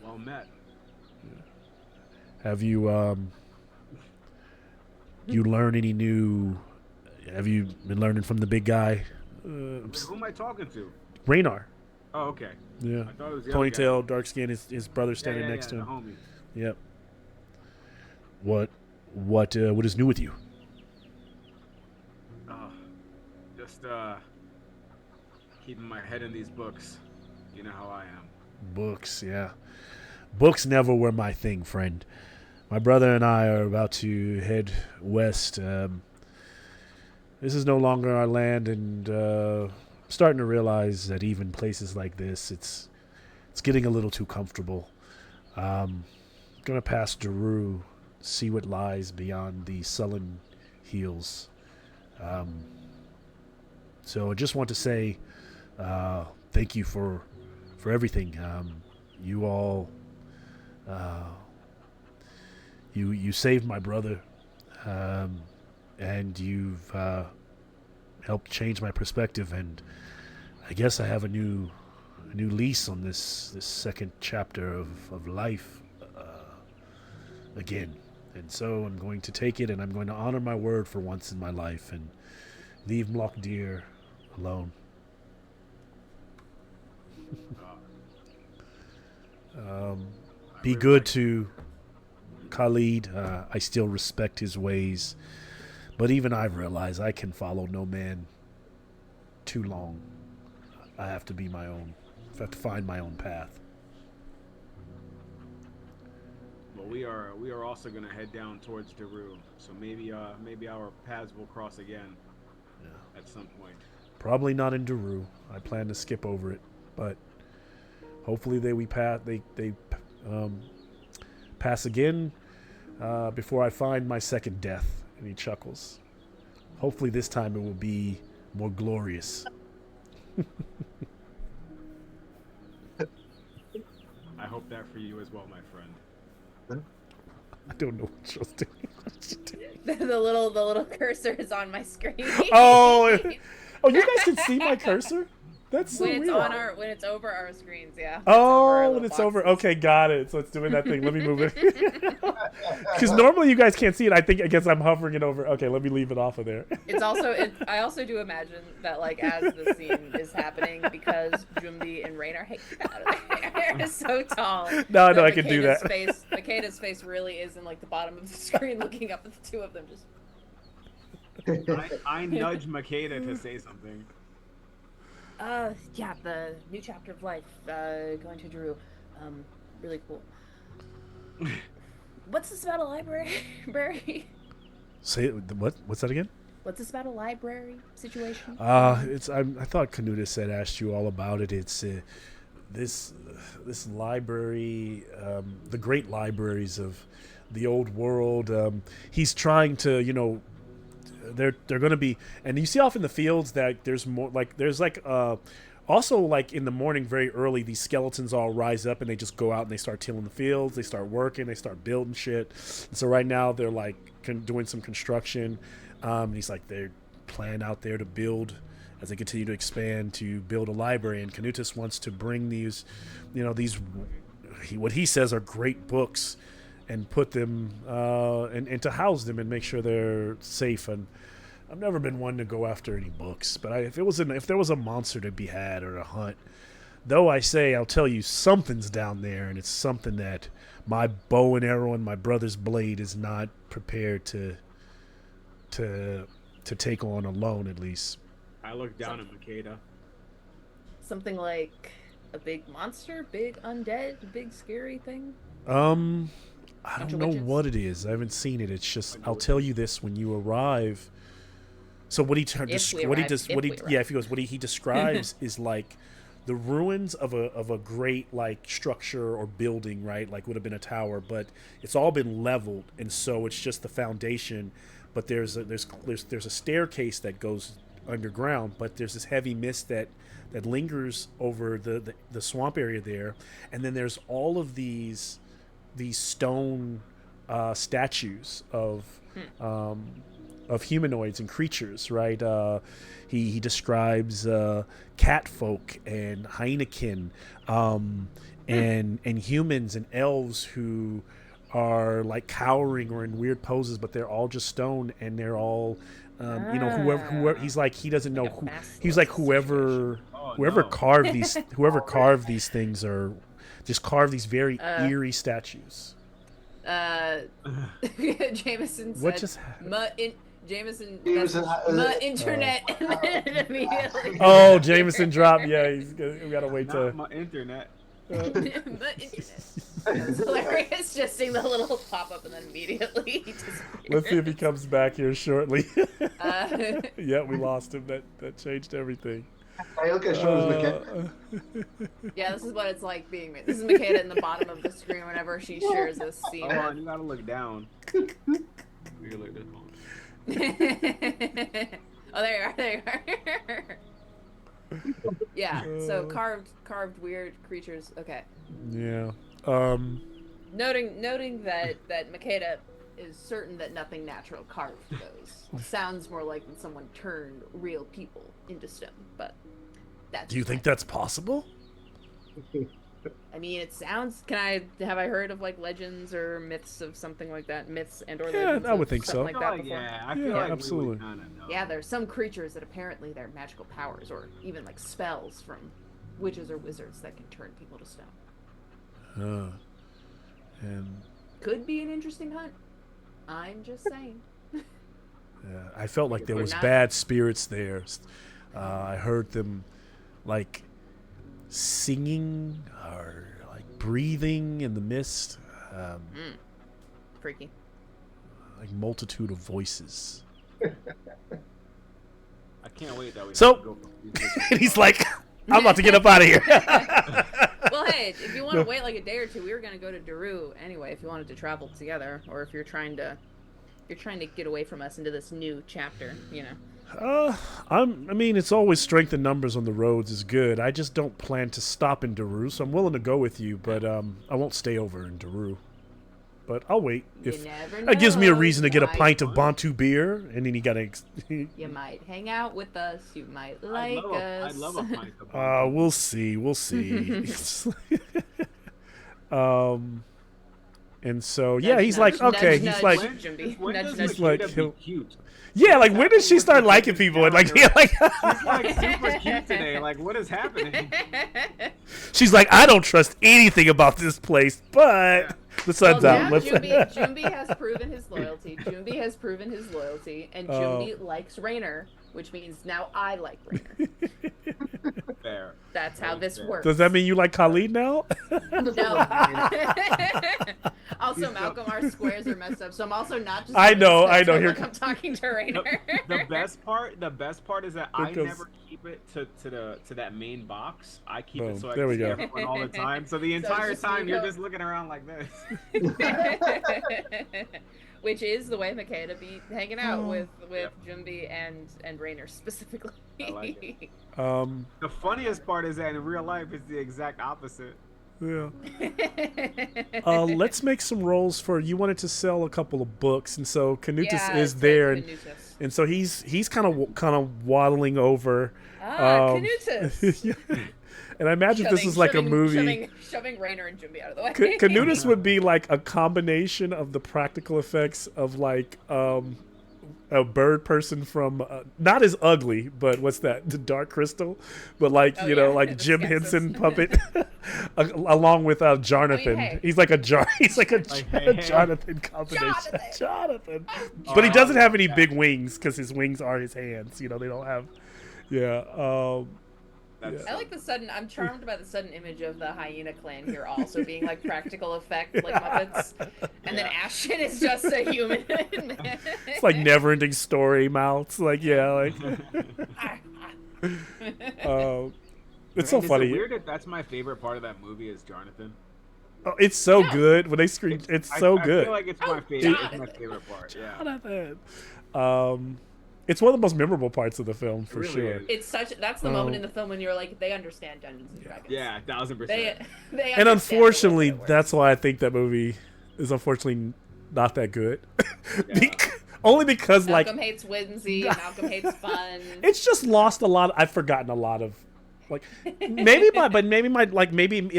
Well met. Have you you learn any new? Have you been learning from the big guy? Who am I talking to? Raynar. Oh, okay. Yeah. I thought it was the Ponytail, dark skin. His brother other guy. standing next to the him. homie. Yep. What is new with you? Just keeping my head in these books. You know how I am. Books, yeah. Books never were my thing, friend. My brother and I are about to head west. This is no longer our land, and I'm starting to realize that even places like this, it's getting a little too comfortable. Gonna pass Daru, see what lies beyond the sullen hills. So I just want to say thank you for everything. You all, you saved my brother, and you've helped change my perspective. And I guess I have a new lease on this second chapter of life again. And so I'm going to take it, and I'm going to honor my word for once in my life and leave Mlockdeer alone. Be good to Khalid. I still respect his ways, but even I've realized I can follow no man too long. I have to be my own. I have to find my own path. Well, we are also gonna head down towards Daru, so maybe our paths will cross again Yeah. at some point. Probably not in Daru. I plan to skip over it, but hopefully we pass. They pass again before I find my second death. And he chuckles. Hopefully this time it will be more glorious. I hope that for you as well, my friend. I don't know what you're doing. The little cursor is on my screen. Oh, you guys can see my cursor? That's so when it's weird. when it's over our screens, yeah. Oh, when it's over. Okay, got it. So it's doing that thing. Let me move it. Because normally you guys can't see it. I guess I'm hovering it over. Okay, let me leave it off of there. It's also. I also do imagine that like as the scene is happening, because Jumbi and Rain are hanging out of there, so tall. No, I can do that. Makeda's face really is in like the bottom of the screen, looking up at the two of them. Just. I nudge Makeda to say something. Yeah, the new chapter of life, going to Drew. Really cool. What's this about a library? Say it. What's that again? What's this about a library situation? I thought Canutus had asked you all about it. It's this library, the great libraries of the old world. He's trying to, they're going to be, and you see off in the fields that there's more, like there's like also like in the morning very early, these skeletons all rise up and they just go out and they start tilling the fields, they start working, they start building shit. And so right now they're like doing some construction. He's like they're planning out there to build as they continue to expand to build a library, and Canutus wants to bring these what he says are great books and put them and to house them and make sure they're safe. And I've never been one to go after any books, but if there was a monster to be had or a hunt, though I'll tell you something's down there, and it's something that my bow and arrow and my brother's blade is not prepared to take on alone, at least. I look down at Makeda. Something like a big monster, big undead, big scary thing. I don't know what it is. I haven't seen it. It's just I'll tell you this: when you arrive. So what he describes is like the ruins of a great like structure or building, right? Like would have been a tower, but it's all been leveled, and so it's just the foundation. But there's a staircase that goes underground, but there's this heavy mist that lingers over the swamp area there, and then there's all of these stone statues of humanoids and creatures, right? He describes catfolk and hyenakin, and humans and elves who are like cowering or in weird poses, but they're all just stone, and they're all whoever he's like he doesn't know who he's like whoever carved these things are just carved these very eerie statues. Jameson said, what just Jameson internet immediately. Oh, Jameson dropped. Yeah, we gotta wait Not my internet. It's hilarious just seeing the little pop up and then immediately disappears. Let's see if he comes back here shortly. Yeah, we lost him. That changed everything. Ioka shows Makeda. Yeah, this is what it's like being me. This is Makeda in the bottom of the screen whenever she shares this scene. Hold on, you gotta look down. You gotta look this one. Oh, there you are. Yeah, so carved weird creatures. Okay. Yeah. Noting that Makeda is certain that nothing natural carved those. Sounds more like when someone turned real people into stone, but that's. Do you think that's possible? I mean, it sounds. Have I heard of like legends or myths of something like that? Myths and or Yeah, legends I would of think so. something like that before? Yeah, I feel like absolutely. we would kinda know. Yeah, there's some creatures that apparently they're magical powers or even like spells from witches or wizards that can turn people to stone. And Could be an interesting hunt. I'm just saying. I felt like there We're was not- bad spirits there. I heard them like singing or like breathing in the mist. freaky. Like multitude of voices. I can't wait that we So- have to go from And he's like, I'm about to get up out of here. Well, hey, if you want to wait like a day or two, we were gonna go to Daru anyway. If you wanted to travel together, or if you're trying to get away from us into this new chapter, you know. I mean, it's always strength in numbers on the roads is good. I just don't plan to stop in Daru, so I'm willing to go with you, but I won't stay over in Daru. But I'll wait. If that gives me a reason to get a pint of Bantu beer, and then you gotta. You might hang out with us. You might like us. I'd love a pint of We'll see. We'll see. And so yeah, Nudge, he's nudge, like, okay, nudge, he's nudge. like, Jimby. When Nudge, does nudge. He's like, Makita he'll- be cute? yeah, like when did she start liking people? And like, yeah, like, She's like super cute today. Like, what is happening? she's like, I don't trust anything about this place, but the sun's Well, out. now Let's- Jumbi has proven his loyalty. Jumbi has proven his loyalty, and Jumbi likes Rainer, which means now I like Rainer. Fair. That's how this works. Does that mean you like Khalid now? No. Also, Malcolm, our squares are messed up, so I'm also not just. I know, gonna I know. pretend Here like I'm talking to Rainer. The best part is that I Because- never keep it to that main box. I keep Boom. it so I There can we see go. everyone all the time. So the it's entire just time you you're go- just looking around like this. Which is the way Makeda be hanging out with Yep. Jumbi and Rainer specifically. I like it. Um, The funniest part is that in real life it's the exact opposite. yeah. Let's make some rolls for. You wanted to sell a couple of books, and so Canutus Yeah, is it's there, like and, Canutus. and so he's kind of waddling over. Canutus. Yeah. And I imagine this is like a movie. Shoving Rainer and Jumbi out of the way. Canutus would be like a combination of the practical effects of like a bird person from not as ugly, but what's that? The Dark Crystal, but like Oh, you know, yeah, like the Jim Skeksis. Henson puppet, along with Jonathan. hey. He's like a he's like a hey. Jonathan combination. Jonathan. But he doesn't have any big wings because his wings are his hands. You know, they don't have. Yeah. That's I like the sudden. I'm charmed by the sudden image of the hyena clan here also being like practical effect, like Muppets, and then Yeah. Ashton is just a human. It's like never-ending story mouths. Like yeah, like. It's so Man, is funny. it weird that that's my favorite part of that movie is Jonathan? Oh, it's so Yeah. good when they scream. It's so I good. feel like it's Oh, my favorite. It's my Jonathan. favorite part. Yeah. Jonathan. It's one of the most memorable parts of the film for really sure. is. It's such. That's the moment in the film when you're like, they understand Dungeons and Dragons. Yeah, 1000%. They And understand unfortunately, the way that it that's why I think that movie is unfortunately not that good. Yeah. Only because works. like Malcolm hates whimsy. Malcolm hates fun. it's just lost a lot. I've forgotten a lot of. Like maybe it'll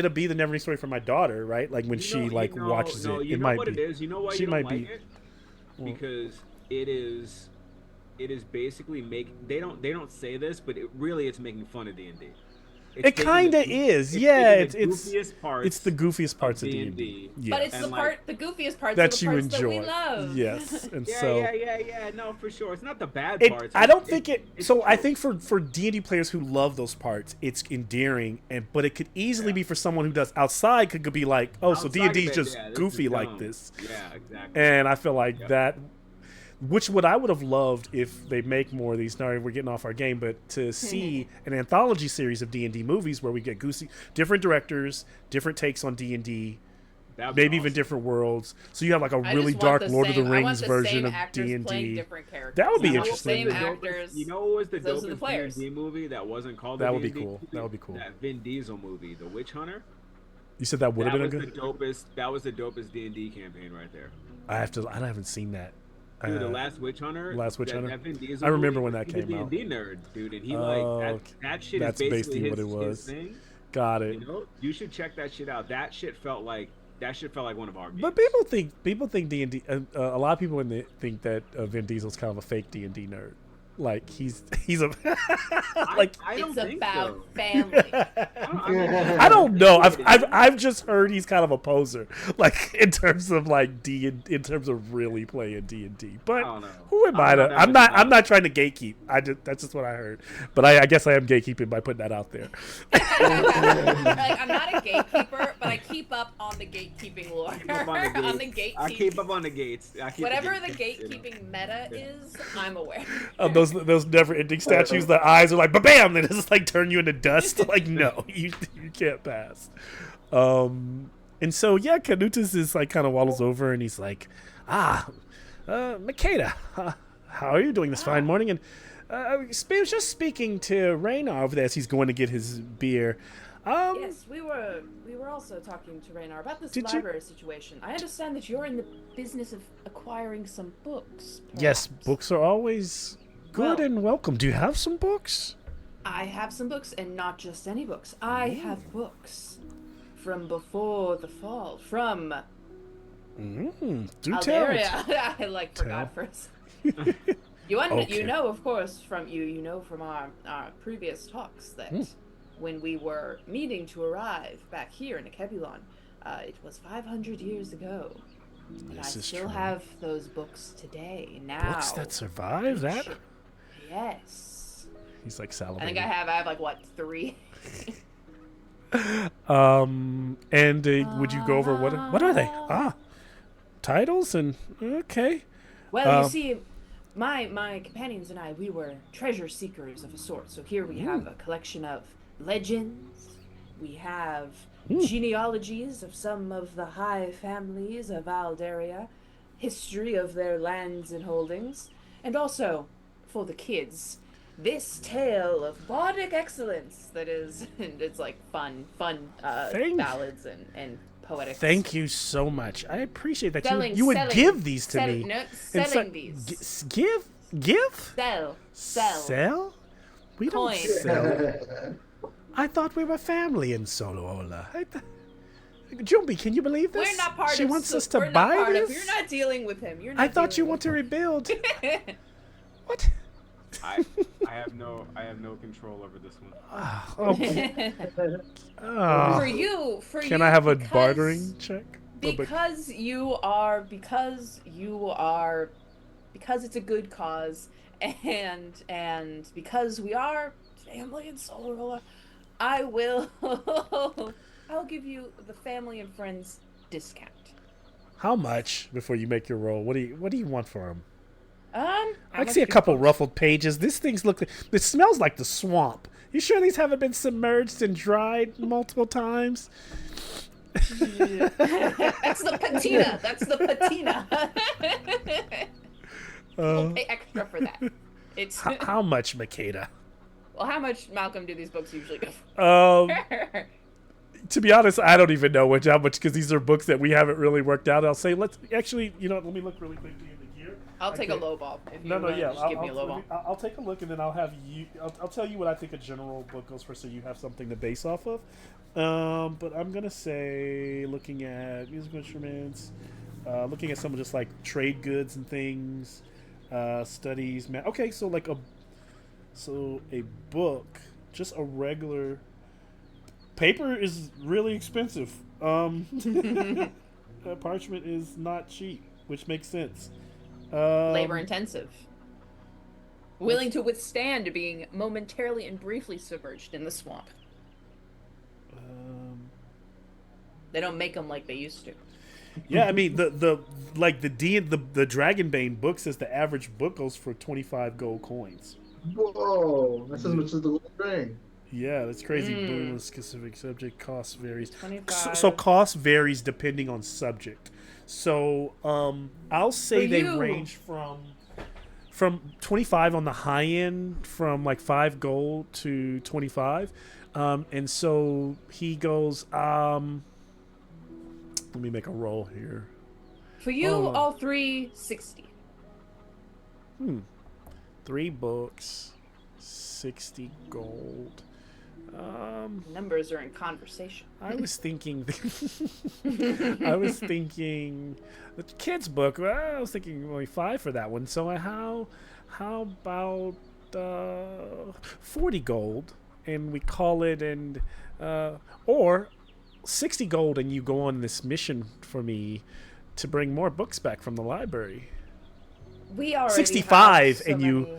be the never ending story for my daughter, right? Like when she watches it, You it know might what be. it is? You know why she you don't might like be- it? Because it is basically they don't say this, but it's making fun of D&D. It kind of is, yeah. It's the goofiest parts. it's the goofiest parts of D&D. D&D. Yeah. But it's And, the goofiest parts that are the you parts enjoy. that we love. Yes, and Yeah, so yeah. No, for sure. It's not the bad it, parts. I don't think it. it's So I true. think for D&D players who love those parts, it's endearing, but it could easily be for someone who does outside could be like, oh, so Outside D&D of is it, just yeah, this goofy is like dumb. this, Yeah, exactly. and I feel like Yeah. that. Which what I would have loved if they make more of these. Sorry, we're getting off our game, but to see an anthology series of D&D movies where we get different directors, different takes on D&D, That'd be maybe even awesome. different worlds. So you have like a I really just want dark Lord of the I want Rings the version same of actors playing D&D. different characters. That would be I want the interesting. Same actors. You know what was the Those are the dopest players. D&D movie that wasn't called That the would be D&D cool. movie? That would be cool. That Vin Diesel movie, The Witch Hunter. You said that would have That been a was good. the dopest. That was the dopest D&D campaign right there. I haven't seen that. Dude, the Last Witch Hunter. Last Witch that, Hunter? That Vin Diesel I remember movie, when that he's a came out. D&D nerd, dude, and he Oh, that shit that's is basically basically what it his was. thing. Got it. You know, you should check that shit out. That shit felt like one of our games. But people think D&D. A lot of people think that Vin Diesel's kind of a fake D&D nerd. Like he's a like. I don't It's think about so. family. I don't know. I've just heard he's kind of a poser, like in terms of like in terms of really playing D&D. But I don't know. who am I? I'm not I'm not trying to gatekeep. That's just what I heard. But I guess I am gatekeeping by putting that out there. Like, I'm not a gatekeeper, but I keep up on the gatekeeping lore. Keep up on the gates. On the gatekeeping. I keep up on the gates. Whatever the gatekeeping meta is, I'm aware. Those never-ending statues, the eyes are like, ba-bam, they just like turn you into dust. Like, no, you can't pass. And so, yeah, Canutus is like kind of waddles over and he's like, Makeda, how are you doing this fine morning? And I was just speaking to Raynar over there as he's going to get his beer. Yes, we were also talking to Raynar about this library situation. I understand that you're in the business of acquiring some books. Perhaps. Yes, books are always good and welcome. Do you have some books? I have some books, and not just any books. I have books from before the fall, from Do tell. Aldaria. I forgot for a second. You know, of course, from our previous talks that when we were meeting to arrive back here in Akebulon, it was 500 years ago. And I still have those books today. Now books that survive that? Yes. He's like salivating. I think I have like what, 3? And would you go over what are they? Titles and okay. Well, you see, my companions and I, we were treasure seekers of a sort. So here we have a collection of legends. We have genealogies of some of the high families of Aldaria, history of their lands and holdings, and also, for the kids, this tale of bardic excellence that is, and it's like fun ballads and poetic. Thank you so much. I appreciate that you would selling, give these to me. No, selling these. Give? Sell. We don't Coin. sell. I thought we were family in Soloola. Jumbi, can you believe this? We're not part she of. wants us to buy this. You're not dealing with him. You're not. I thought you dealing want to rebuild. with What? I have no control over this one. For you, can I have a bartering check? Because it's a good cause, and because we are family in Solorola, I'll give you the family and friends discount. How much before you make your roll? What do you want for them? I much see a do couple books? ruffled pages. This thing's it smells like the swamp. You sure these haven't been submerged and dried multiple times? That's the patina. That's the patina. We'll pay extra for that. It's How much, Makeda? well, how much, Malcolm, do these books usually go for? To be honest, I don't even know how much because these are books that we haven't really worked out. I'll say let me look really quickly in the gear. I'll take a low ball. If you Yeah. just give me a low ball. I'll take a look and then I'll have you. I'll tell you what I think a general book goes for, so you have something to base off of. But I'm gonna say, looking at musical instruments, looking at some of just like trade goods and things, studies. Okay, so a book, just a regular. Paper is really expensive. Parchment is not cheap, which makes sense. Labor intensive. Willing to withstand being momentarily and briefly submerged in the swamp. They don't make them like they used to. Yeah, I mean the Dragonbane book says the average book goes for 25 gold coins. Whoa, that's as much as the gold ring. Yeah, that's crazy. Blue is specific subject, cost varies. 25. So cost varies depending on subject. So I'll say they range from 25 on the high end, from like 5 gold to 25. And so he goes, let me make a roll here. For you, all 360. 3 books, 60 gold. Numbers are in conversation. I was thinking the kids book. Well, I was thinking only 5 for that one. So how about 40 gold, and we call it or 60 gold, and you go on this mission for me to bring more books back from the library. We already 65, have so and you many.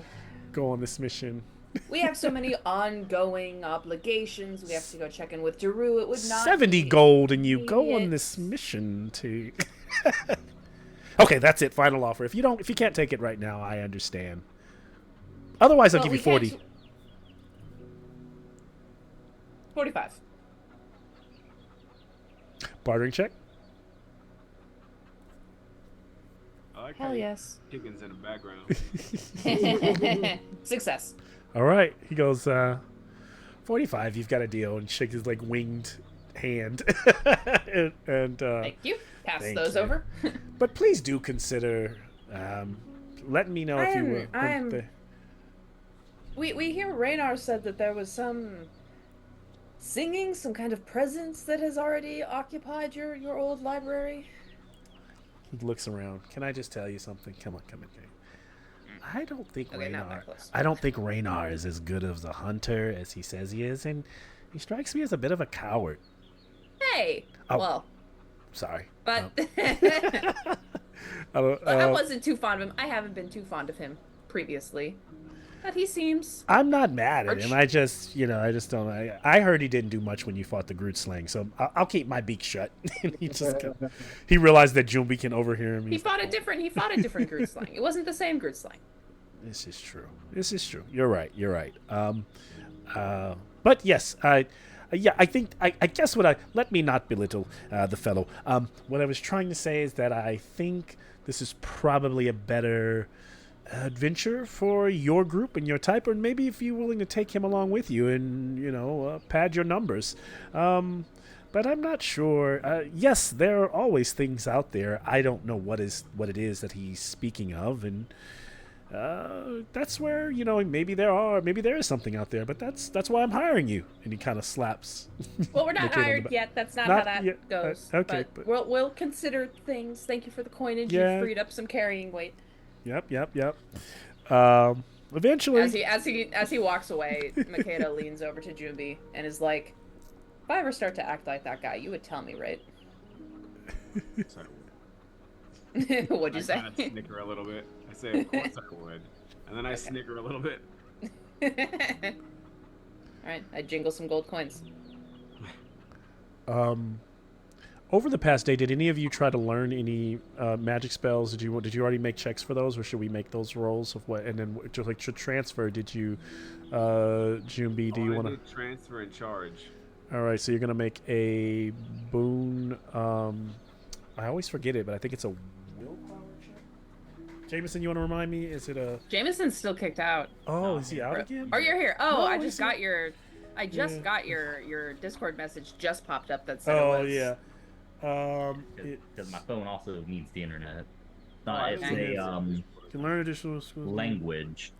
go on this mission. We have so many ongoing obligations. We have to go check in with Daru. It would not 70 be gold and you go on immediate. this mission to Okay, that's it. Final offer. If you can't take it right now, I understand. Otherwise, I'll Well, give you we can't- 40. 45. Bartering check. I like Hell how you- yes. chickens in the background. Success. All right. He goes 45. You've got a deal, and shakes his like winged hand. and Thank you. Pass thank those you. over. but please do consider letting me know if you will. We hear Raynar said that there was some singing, some kind of presence that has already occupied your old library. He looks around. Can I just tell you something? Come on. I don't think Okay, not that Raynar. close. I don't think Raynar is as good of a hunter as he says he is, and he strikes me as a bit of a coward. Hey. Oh. Well, Sorry. but I I wasn't too fond of him. I haven't been too fond of him previously. But he seems. I'm not mad at him. Arch. I just don't. I heard he didn't do much when you fought the Groot slang, so I'll keep my beak shut. He realized that Jumbi can overhear him. He fought a different Groot slang. It wasn't the same Groot slang. This is true. You're right. But yes, I think I guess let me not belittle the fellow. What I was trying to say is that I think this is probably a better adventure for your group and your type, or maybe if you're willing to take him along with you and pad your numbers. But I'm not sure. Yes, there are always things out there. I don't know what it is that he's speaking of, and that's where maybe there is something out there. But that's why I'm hiring you. And he kind of slaps. Well, we're not the kid on the hired back. yet. That's not Not how that yet. goes. Okay, but but- we'll consider things. Thank you for the coinage. Yeah. You freed up some carrying weight. Yep. Eventually, As he walks away, Makeda leans over to Jumbi and is like, "If I ever start to act like that guy, you would tell me, right?" Sorry. What'd you I say? kind of snicker a little bit. I say, of course I would. And then I snicker a little bit. All right, I jingle some gold coins. over the past day, did any of you try to learn any magic spells? Did you already make checks for those, or should we make those rolls of what? And then just like to transfer, did you, Jumbi? Do you want to transfer and charge? All right, so you're gonna make a boon. I always forget it, but I think it's a willpower check. Jameson, you want to remind me? Is it a? Jameson's still kicked out. Oh, is he out again? Or you're here. Oh, No, I is just he- got your. I just Yeah. got your Discord message just popped up that said it Oh was. yeah. Because my phone also needs the internet. I It's don't a You can learn additional skills. language.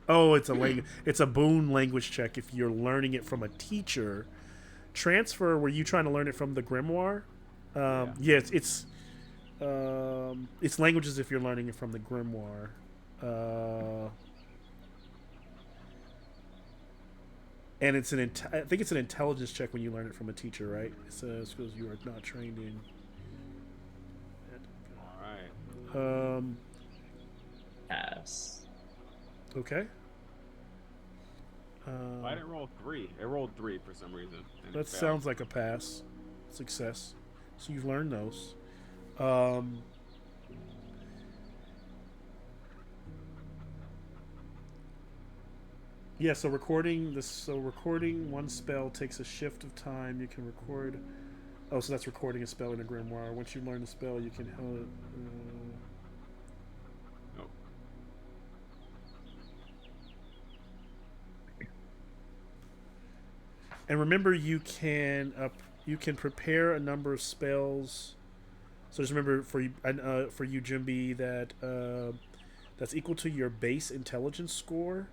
Oh, it's a language. It's a boon language check if you're learning it from a teacher. Transfer, were you trying to learn it from the grimoire? Yeah, it's languages if you're learning it from the grimoire. And it's I think it's an intelligence check when you learn it from a teacher, right? It says because you are not trained in. All right. Pass. Okay. Why did it roll 3? It rolled 3 for some reason. and it That failed. sounds like a pass. Success. So you've learned those. Yeah, so recording one spell takes a shift of time. You can record. Oh, so that's recording a spell in a grimoire. Once you learn the spell, you can. Nope. And remember, you can prepare a number of spells. So just remember for you, Jimby, that that's equal to your base intelligence score.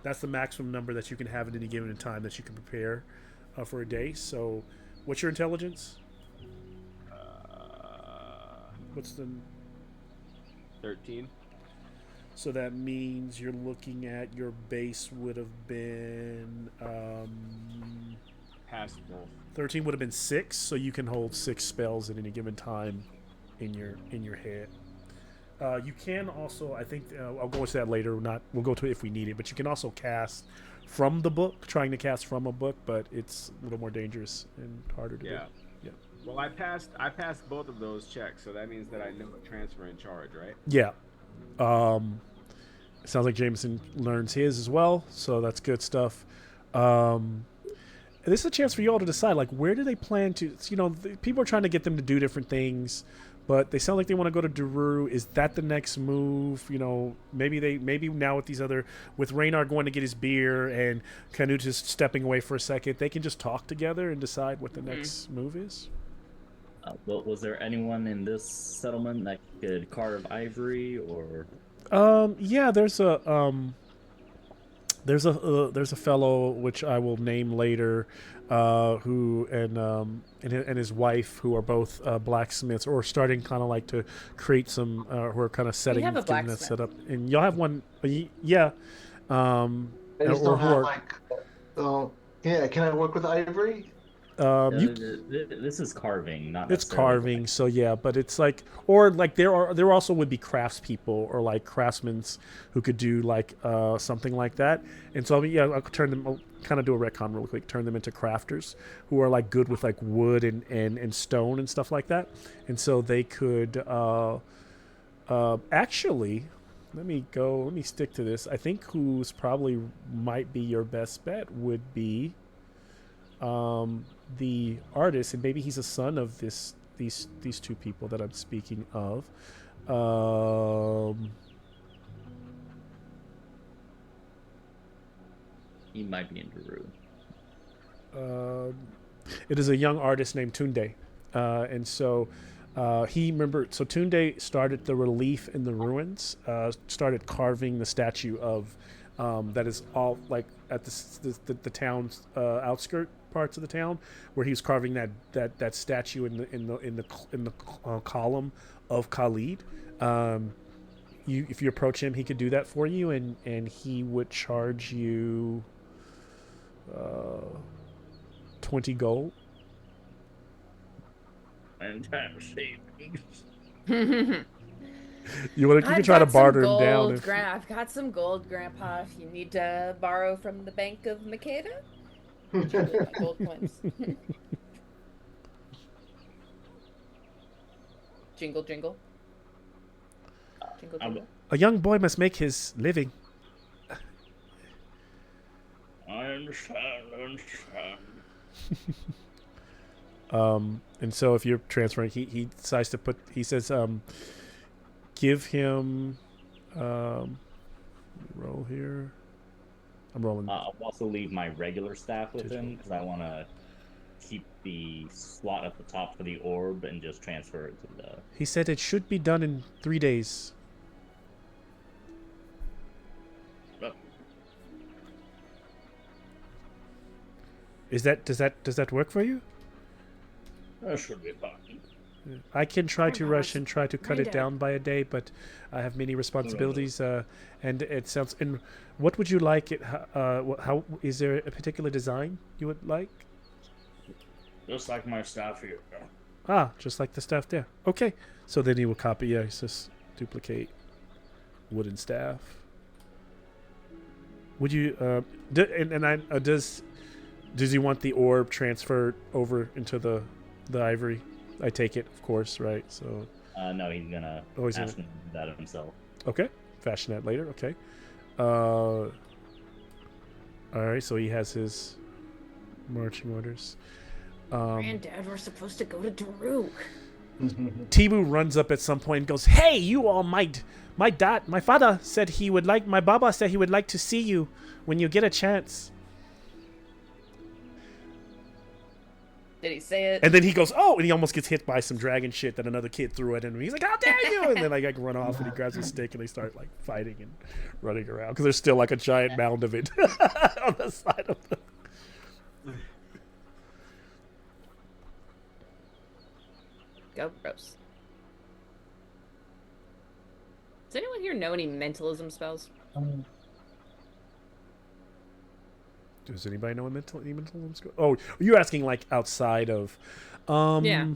That's the maximum number that you can have at any given time that you can prepare for a day. So, what's your intelligence? What's the? 13. So that means you're looking at your base would have been Pass both. 13 would have been 6, so you can hold 6 spells at any given time in your head. You can also, I think, I'll go into that later. We'll go to it if we need it. But you can also cast from the book, trying to cast from a book, but it's a little more dangerous and harder to do. Yeah. Well, I passed both of those checks, so that means that I know a transfer in charge, right? Yeah. It sounds like Jameson learns his as well, so that's good stuff. This is a chance for you all to decide, like, where do they plan to? You know, people are trying to get them to do different things, but they sound like they want to go to Daru. Is that the next move? You know, maybe now with Raynar going to get his beer and Canute just stepping away for a second, they can just talk together and decide what the next move is. But was there anyone in this settlement that could carve ivory or? Yeah, there's a fellow which I will name later, who and his wife, who are both blacksmiths, or starting kind of like to create some, who are kind of getting that set up. And y'all have one, yeah. I just don't have like. Oh, yeah. Can I work with ivory? This is carving, not it's carving, so yeah, but it's like, or like there also would be craftspeople or like craftsmen who could do like something like that. And so I'll turn them, I'll kind of do a retcon real quick, turn them into crafters who are like good with like wood and stone and stuff like that. And so they could actually, let me stick to this. I think who's probably might be your best bet would be the artist, and maybe he's a son of these two people that I'm speaking of. He might be in Daru. It is a young artist named Tunde, and so so Tunde started the relief in the ruins, started carving the statue of that is all like at the town's outskirt parts of the town, where he was carving that statue in the column of Khalid. If you approach him, he could do that for you, and he would charge you 20 gold. And time You can try to barter him down. I've got some gold, Grandpa. If you need to borrow from the Bank of Makeda, gold coins. Jingle, jingle. Jingle, jingle. A young boy must make his living. I understand. And so if you're transferring, he decides to put. He says, give him. Roll here. I'm rolling. I'll also leave my regular staff with him because I want to keep the slot at the top for the orb and just transfer it to the. He said it should be done in 3 days. Does that work for you? That should be fine. I can try to rush and try to cut it down by a day, but I have many responsibilities, and it sounds. And what would you like? How is there a particular design you would like? Just like my staff here. Ah, just like the staff there. Okay, so then he will copy. Yeah, he says duplicate wooden staff. Would you? Does he want the orb transferred over into the ivory? I take it, of course, right? So. No, he's gonna ask him that himself. Okay, fashion that later. Okay. All right, so he has his marching orders. Granddad, we're supposed to go to Daru. Tibu runs up at some point and goes, "Hey, you all! My father said my Baba said he would like to see you when you get a chance." Did he say it? And then he goes, "Oh!" and he almost gets hit by some dragon shit that another kid threw at him. He's like, "How dare you!" and then like run off, and he grabs his stick and they start like fighting and running around because there's still like a giant mound of it on the side of the. Go, gross. Does anyone here know any mentalism spells? Does anybody know any mentalism spells? Oh, you're asking like outside of. Yeah.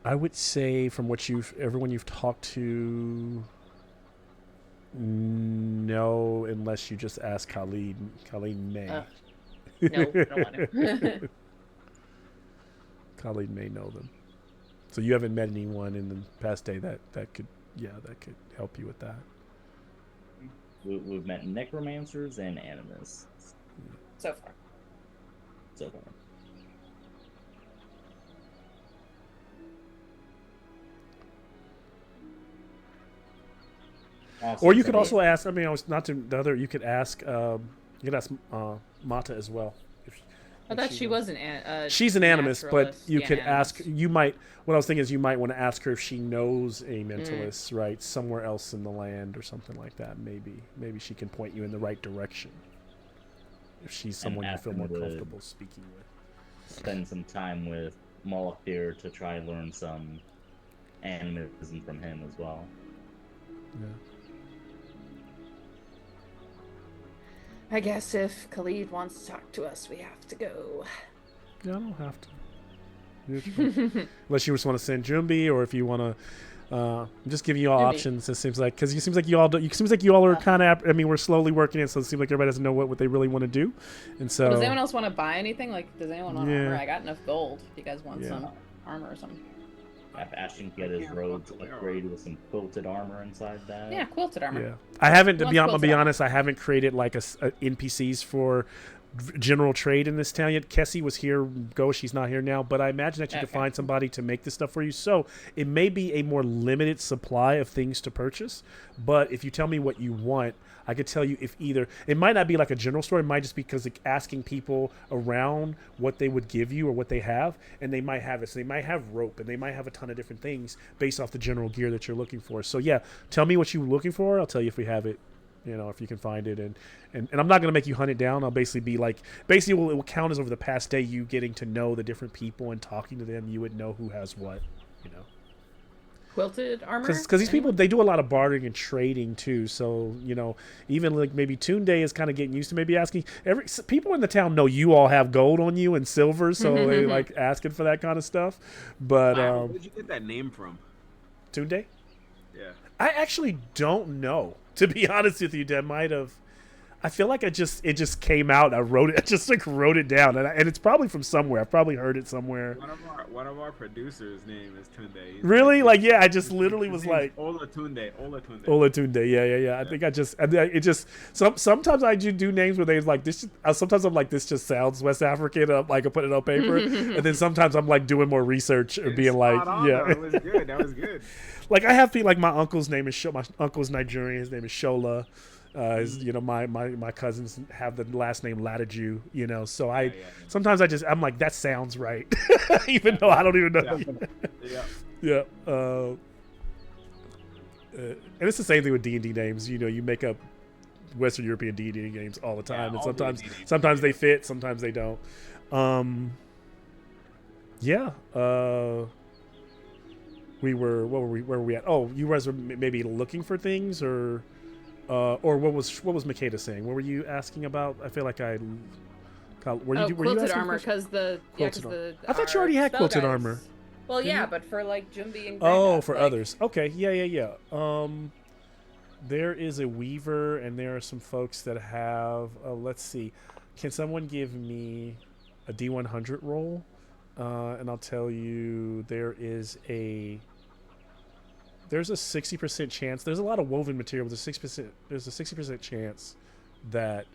I would say from what everyone you've talked to, no, unless you just ask Khalid. Khalid may. No, I don't want to. Khalid may know them. So you haven't met anyone in the past day that could help you with that. We've met necromancers and animists So far. so far. Or you could also ask. I mean, I was not to the other. You could ask. You could ask Mata as well. I thought she was an she's an animist, but naturalist. you Yeah, could animist. ask. You might. What I was thinking is you might want to ask her if she knows a mentalist, right, somewhere else in the land or something like that. Maybe she can point you in the right direction. If she's someone you feel more comfortable speaking with. Spend some time with Molothier to try and learn some animism from him as well. Yeah. I guess if Khalid wants to talk to us, we have to go. Yeah, I don't have to. Unless you just want to send Jumbi, or if you want to just give you all Jumbi. options. It seems like, because it seems like you all are kind of. I mean, we're slowly working it, so it seems like everybody doesn't know what they really want to do, and so. Does anyone else want to buy anything? Like, does anyone want Yeah. armor? I got enough gold. If you guys want Yeah. some armor or something. If Ashton can get his robes upgraded with some quilted armor inside that. Yeah, quilted armor. Yeah, I haven't. Who To be, wants I'll be quilted honest, I haven't created like a NPCs for general trade in this town yet. Kessie was here. She's not here now, but I imagine that you could Okay. find somebody to make this stuff for you. So it may be a more limited supply of things to purchase. But if you tell me what you want, I could tell you if either it might not be like a general store. It might just be because asking people around what they would give you or what they have, and they might have it. So they might have rope, and they might have a ton of different things based off the general gear that you're looking for. So yeah, tell me what you're looking for. I'll tell you if we have it. You know, if you can find it, and I'm not going to make you hunt it down. I'll basically be like, it will count as over the past day you getting to know the different people and talking to them. You would know who has what, you know. Quilted armor? Because these people, they do a lot of bartering and trading too. So, you know, even like maybe Tunde is kind of getting used to maybe asking. People in the town know you all have gold on you and silver, so they like asking for that kind of stuff. But Wow, where did you get that name from? Tunde? Yeah. I actually don't know. To be honest with you, that might have. I feel like it just came out. I wrote it. I just like wrote it down, and it's probably from somewhere. I've probably heard it somewhere. One of our producers' name is Tunde. Really? Like, yeah. I just literally was like Ola Tunde. Olatunde. Yeah. I think it just sometimes I do names where they like this. Sometimes I'm like, this just sounds West African. Like I put it on paper, and then sometimes I'm like doing more research and being like, yeah. That was good. That was good. Like I have people like my uncle's name is my uncle's Nigerian. His name is Shola. You know, my cousins have the last name Latiju. You know, so sometimes I'm like, that sounds right, even though I don't even know. Yeah. And it's the same thing with D&D names. You know, you make up Western European D&D names all the time, and sometimes they fit, sometimes they don't. Where were we at? Oh, you guys were maybe looking for things, or what was Makeda saying? What were you asking about? I feel like were you quilted asking armor, because I thought you already had quilted armor. Well, yeah, but for like Jumbi and Oh, Grandad, for like, others. Okay, yeah. There is a weaver, and there are some folks that have. Let's see, can someone give me a D100 roll? And I'll tell you, there's a 60% chance. There's a lot of woven material. There's a 60% chance that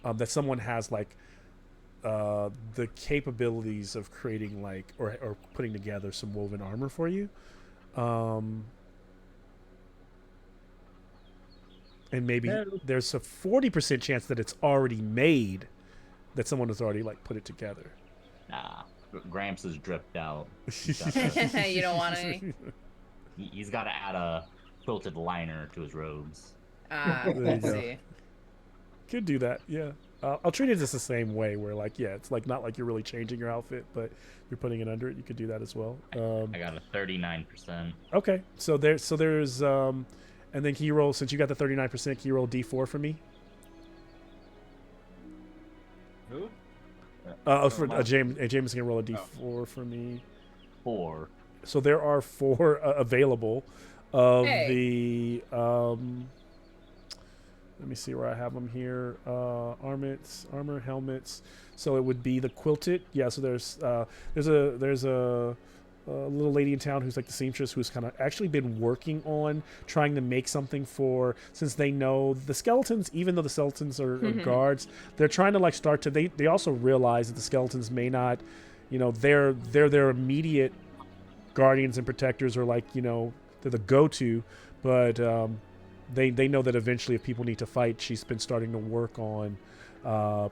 that someone has like the capabilities of creating like or putting together some woven armor for you. And maybe there's a 40% chance that it's already made, that someone has already like put it together. Nah, Gramps is dripped out. You don't want any? He's got to add a quilted liner to his robes. There you Let's go. see. Could do that, yeah. I'll treat it just the same way, where like, yeah, it's like not like you're really changing your outfit, but you're putting it under it. You could do that as well. I got a 39%. Okay, so there's and then can you roll, since you got the 39%, can you roll D4 for me? Who? For James can roll a D4 for me. 4. So there are 4 available of Hey. the. Let me see where I have them here. Armor, helmets. So it would be the quilted. Yeah. So there's a little lady in town who's like the seamstress who's kind of actually been working on trying to make something for, since they know the skeletons, even though the skeletons are guards, they're trying to like start to, they also realize that the skeletons may not, they're their immediate guardians and protectors, are like, they're the go-to, but they know that eventually if people need to fight, she's been starting to work on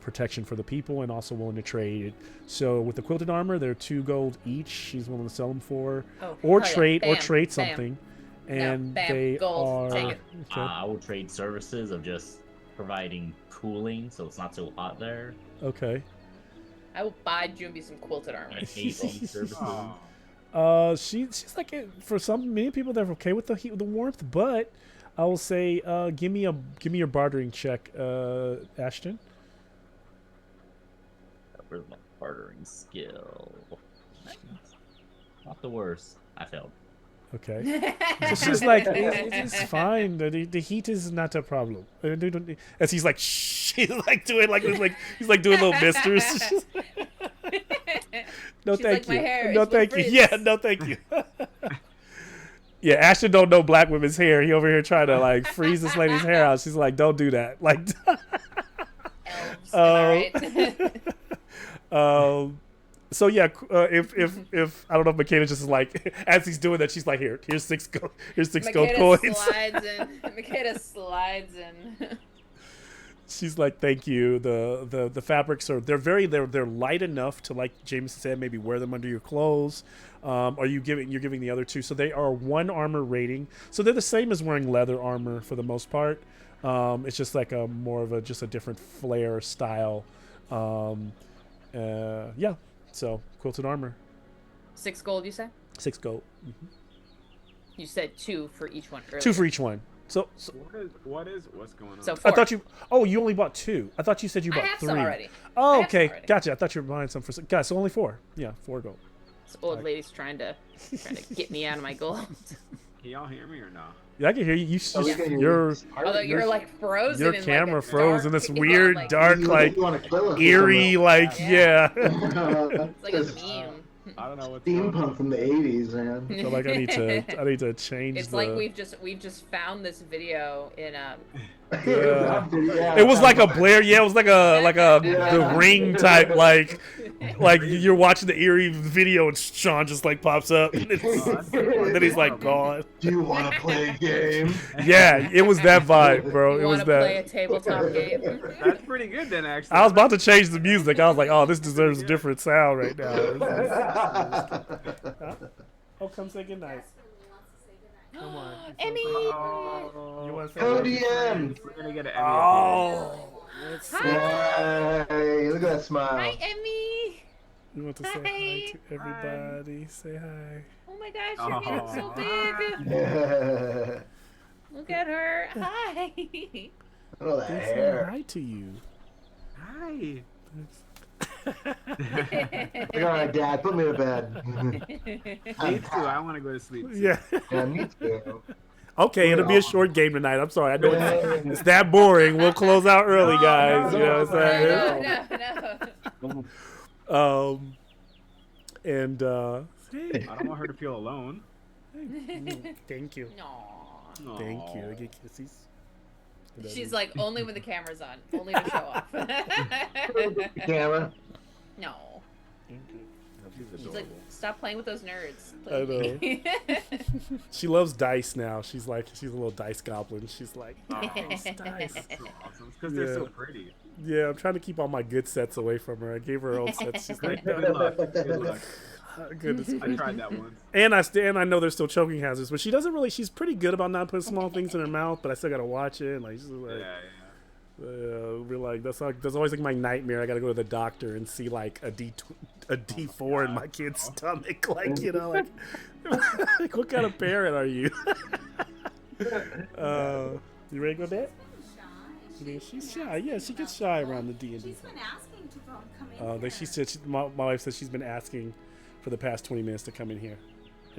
protection for the people and also willing to trade. So with the quilted armor, they're 2 gold each. She's willing to sell them for, or trade something. And they gold. are. Take it. Okay. I will trade services of just providing cooling, so it's not so hot there. Okay. I will buy Jumbi some quilted armor. And AC services. She's like, for many people they're okay with the heat, the warmth, but I will say, give me your bartering check, Ashton. Where's my bartering skill? Not the worst. I failed. Okay. So she's like, it's fine. The heat is not a problem. As he's like, shh, he's like doing he's like doing little misters. No, She's thank like, you. "My hair No, is thank you. frizz." Yeah, no, thank you. Yeah, Ashton don't know black women's hair. He over here trying to like freeze this lady's hair out. She's like, don't do that. Like, Elves, am I right? so yeah, if I don't know if Makeda just is like, as he's doing that, she's like, here's 6 gold coins. Makeda slides in. She's like, thank you. The fabrics are they're light enough to, like Jameson said, maybe wear them under your clothes. You're giving the other 2, so they are 1 armor rating. So they're the same as wearing leather armor for the most part. It's just like a more of a different flair style. Yeah. So quilted armor. 6 gold, you say? 6 gold. Mm-hmm. You said 2 for each one earlier. 2 for each one. So what's going on? So 4. I thought you only bought 2. I thought you said you bought I have 3. some already. Oh, okay, gotcha. I thought you were buying some for. Guys, so only 4. Yeah, 4 gold. This old lady's trying to get me out of my gold. Can y'all hear me or no? Yeah, I can hear you. Although you're like frozen. Your in camera like froze in this dark, weird, like, dark, like eerie, like Yeah. yeah. It's like a meme. I don't know what's Steampunk from the 80s, man. So like I need to change. It's like we've just found this video in Yeah. It was like a Blair. Yeah, it was like a the Ring type like you're watching the eerie video and Sean just like pops up and then he's like gone. Do you want to play a game? Yeah, it was that vibe, bro. You It was want to play a that. tabletop game? That's pretty good then, actually. I was about to change the music. I was like, oh, this deserves a different sound right now. Oh, come say goodnight. Come on. Emmy! You want to say ODM! We're gonna get an Oh. Hey, look at that smile. Hi, Emmy! You want to say hi to everybody? Say hi. Oh my gosh, your hand's so big! Look at her. Hi! Oh, that They say hair. hi to you. Hi. All right, Dad, put me to bed. Me too. I want to go to sleep. Too. Yeah. Yeah, me too. Okay, it'll be a short game tonight. I'm sorry. I know it's that boring. We'll close out early, guys. You know what I'm saying? No. And hey, I don't want her to feel alone. thank you. Aw. Thank you. I get kisses. She's like, only when the camera's on. Only to show off. Camera. No. She's She's like, stop playing with those nerds. I know. She loves dice now. She's a little dice goblin. She's like, dice. That's awesome. Because they're so pretty. Yeah, I'm trying to keep all my good sets away from her. I gave her her own sets. She's like, no. Good luck. Good luck. Goodness. I tried that once. And I know there's still choking hazards, but she doesn't really. She's pretty good about not putting small things in her mouth. But I still gotta watch it. Like, she's like, we're like that's always like my nightmare. I gotta go to the doctor and see like a D4 in my kid's stomach. Like, you know, like what kind of parent are you? You ready to go to bed? Yeah, she's shy. Yeah, she gets shy around the D&D. She's been asking to come in here. She said my wife said she's been asking for the past 20 minutes to come in here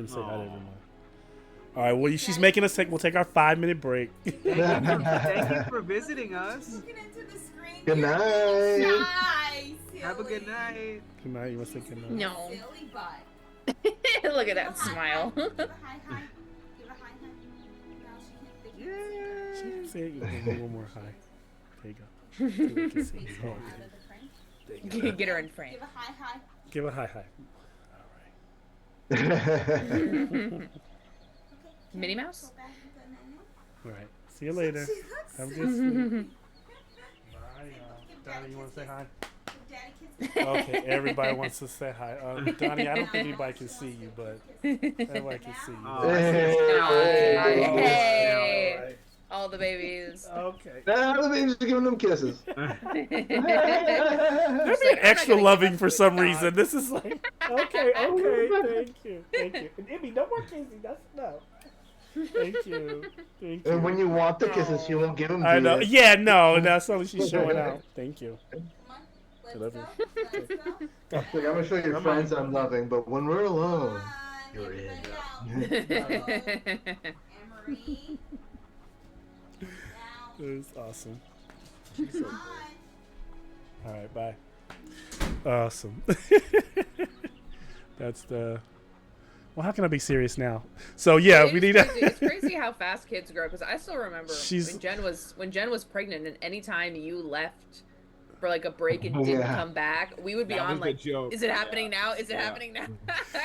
and say hi to Aw. everyone. All right. Well, she's making us take. We'll take our 5-minute break. Thank you for visiting us. Looking into the screen. Good You're night. shy, Have a good silly. night. Good night. You must say good night. No. Silly butt. Look at Give a that high smile. five. Give a high hi. Give a high hi. No, she can't. They can't see. She can say it. You can do one more hi. There you go. So they can see you. Face Oh, out okay. of the frame. There you go. Get her in frame. Give a hi hi. Give a hi hi. Minnie Mouse? Go back and go nana. All right. See you later. She looks Have a so good sleep. cute. Bye, y'all. Give Donnie, Daddy you want to say hi? Give Daddy kisses. Okay, everybody wants to say hi. Donnie, I don't think anybody can see you, but everybody can see you. Oh, Hey. Hey. All right. All the babies. Okay. Now the baby's giving them kisses. They're She's being like, "I'm extra not gonna loving give for up to some a dog." reason. This is like, okay, thank you. And Emmy, no more kissing. That's enough. Thank you. Thank you. And when you want the kisses, she won't give them to I know. you. Yeah, no, that's something she's showing out. Thank you. Come on. Let's love go. you. Let's go. It's like, I'm gonna show your Come friends on. I'm loving, but when we're Come alone, on. You're in. Everybody out. Emery. Now. It was awesome. Hi. All right, bye. Awesome. That's the. Well, how can I be serious now? So yeah, we need. It's crazy how fast kids grow. Because I still remember She's- when Jen was pregnant, and anytime you left for like a break and didn't Yeah. come back, we would be That on was the like, joke. is it happening now? Is it Yeah. happening now?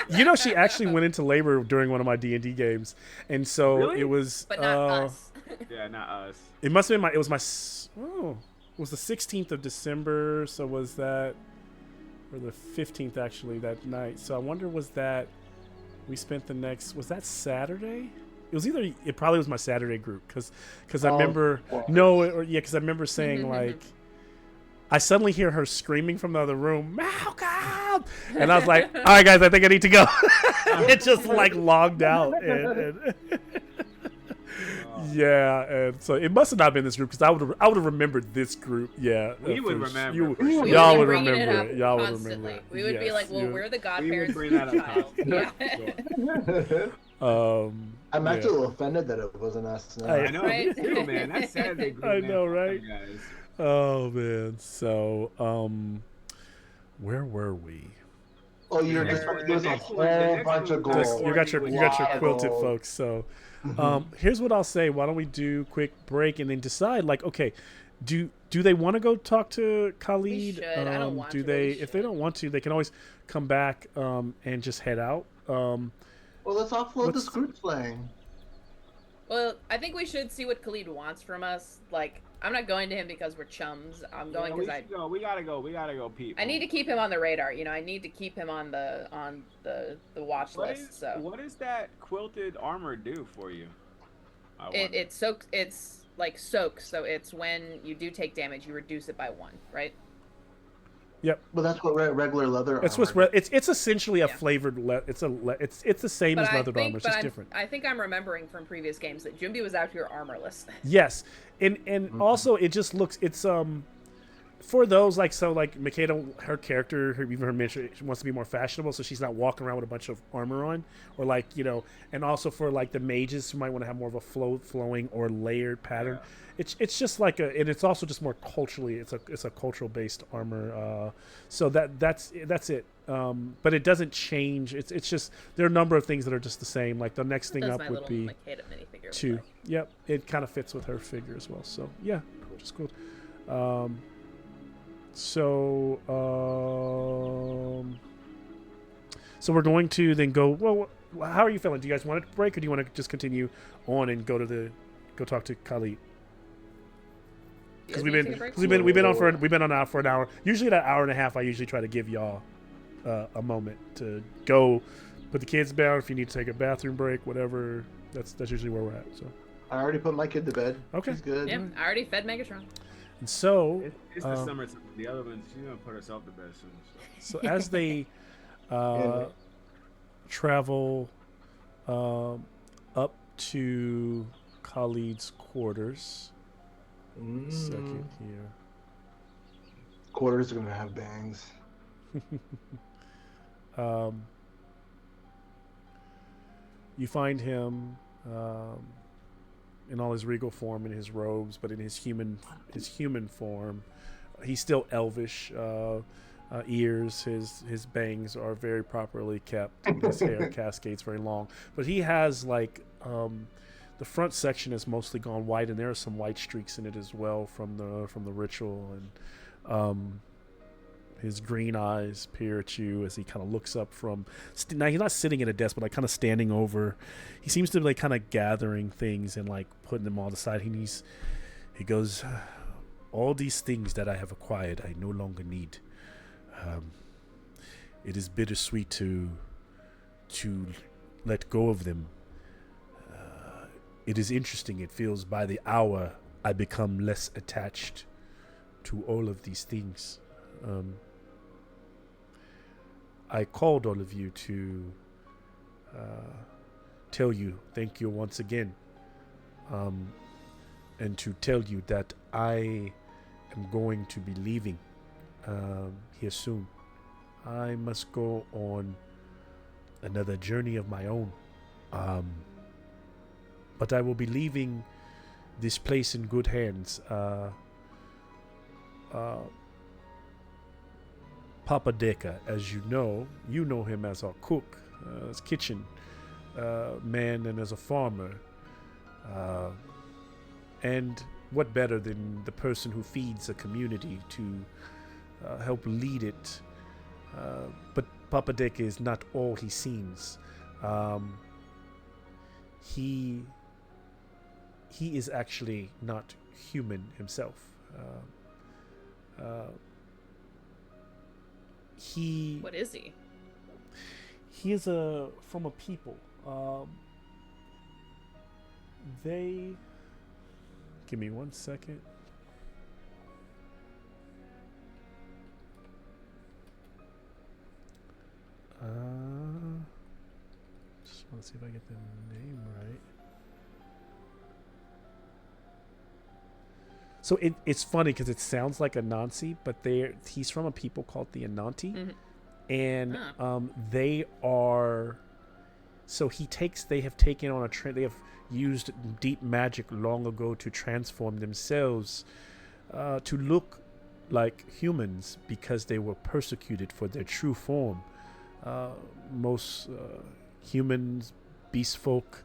You know, she actually went into labor during one of my D&D games, and so Really? it was. But not us. Yeah, not us. It must have been it was it was the 16th of December, so was that, or the 15th actually that night. So I wonder, was that, we spent the next, was that Saturday? It was either, it probably was my Saturday group, because I remember, because I remember saying like, I suddenly hear her screaming from the other room, Malcolm! And I was like, all right guys, I think I need to go. It just like logged out. And yeah, and so it must have not been this group, because I would have remembered this group. Yeah, We would for remember. you- for sure. y'all be would bringing remember up it. Y'all would constantly. remember it. We would be Yes, like, well, you- we're the We godparents. would bring that up. child. Yeah. I'm yeah. actually a little offended that it wasn't us now. I I know, Right? me too, man. That's sad. They grew I man. know, Fuck right? them guys. Oh man. So where were we? Oh, you're The just next one- there's the a next one- the whole next bunch of one- gold. You got your Wow. quilted folks. So here's what I'll say. Why don't we do quick break and then decide, like, okay, do they want to go talk to Khalid? should. I don't want do to, they but we if they don't want to, they can always come back and just head out. Well, let's offload the What's- script slang. Well, I think we should see what Khalid wants from us. Like, I'm not going to him because we're chums. I'm going Yeah, because we I should go. We gotta go. We gotta go, Pete. I need to keep him on the radar. You know, I need to keep him on the watch What list. is, So what does that quilted armor do for you? I wonder. it soaks. It's like soaks. So it's when you do take damage, you reduce it by 1, right? But that's what regular leather. It's what's armor it's essentially a Yeah. flavored it's the same as But I leathered think, armor. It's but just I'm, different. I think I'm remembering from previous games that Jumbi was out here armorless. Yes, and also it just looks for those like Makeda, her character, even her mention, she wants to be more fashionable, so she's not walking around with a bunch of armor on, or like and also for like the mages who might want to have more of a flowing or layered pattern. Yeah. It's just like and it's also just more culturally. It's a cultural based armor. So that's it. But it doesn't change. It's just there are a number of things that are just the same. Like the next thing That's up my would little be Makeda minifigure. look 2. like. Yep, it kind of fits with her figure as well. So yeah, which is cool. So we're going to then go. Well, how are you feeling? Do you guys want to break, or do you want to just continue on and go talk to Khalid? Because You guys need to take a break? we've been on now for an hour. Usually that hour and a half, I usually try to give y'all a moment to go put the kids down. If you need to take a bathroom break, whatever. That's usually where we're at. So I already put my kid to bed. Okay. She's good. Yep, I already fed Megatron. and so It's the summertime. The other one, she's gonna put herself to bed soon. So. So as they travel up to Khalid's quarters, second here. Quarters are gonna have bangs. You find him in all his regal form, in his robes, but in his human form. He's still elvish. Ears, his bangs are very properly kept. And his hair cascades very long, but he has like the front section is mostly gone white, and there are some white streaks in it as well from the ritual. And his green eyes peer at you as he kind of looks up from. Now he's not sitting at a desk, but like kind of standing over. He seems to be like kind of gathering things and like putting them all aside. He goes, all these things that I have acquired, I no longer need. It is bittersweet to let go of them. It is interesting. It feels by the hour I become less attached to all of these things. I called all of you to tell you thank you once again, and to tell you that I am going to be leaving here soon. I must go on another journey of my own, but I will be leaving this place in good hands. Papa Deka, as you know him as our cook, as kitchen man, and as a farmer. And what better than the person who feeds a community to help lead it? But Papa Deka is not all he seems. He is actually not human himself. What is he? He is from a people. They. Give me 1 second. Just want to see if I get the name right. So it's funny because it sounds like Anansi, but he's from a people called the Ananti, and they are. So they have taken on they have used deep magic long ago to transform themselves to look like humans because they were persecuted for their true form. Most humans, beast folk,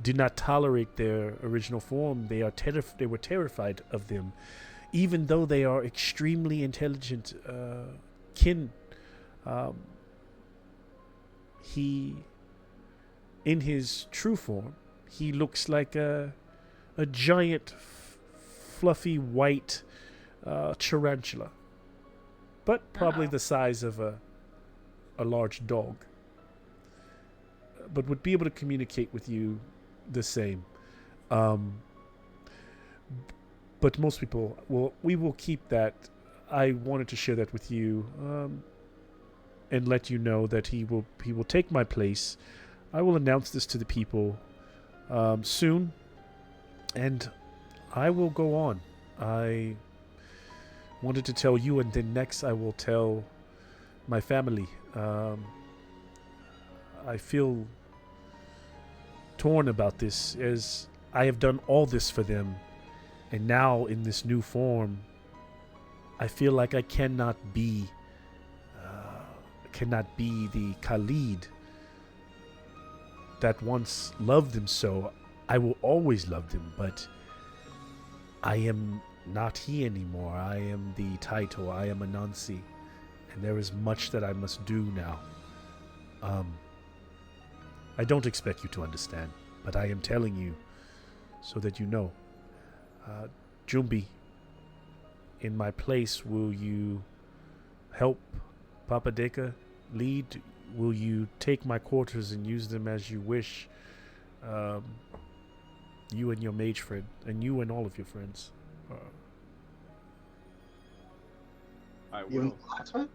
did not tolerate their original form. They were terrified of them, even though they are extremely intelligent kin. He, in his true form, he looks like a giant, fluffy white tarantula, but probably the size of a large dog. But would be able to communicate with you the same. But most people we will keep that. I wanted to share that with you, and let you know that he will take my place. I will announce this to the people soon, and I will go on. I wanted to tell you, and then next I will tell my family. I feel torn about this, as I have done all this for them, and now in this new form, I feel like I cannot be the Khalid that once loved them so. I will always love them, but I am not he anymore. I am the title. I am Anansi, and there is much that I must do now. I don't expect you to understand, but I am telling you so that you know. Jumbi, in my place, will you help Papa Deka lead? Will you take my quarters and use them as you wish? You and your mage friend, and you and all of your friends. I You will. blacksmith?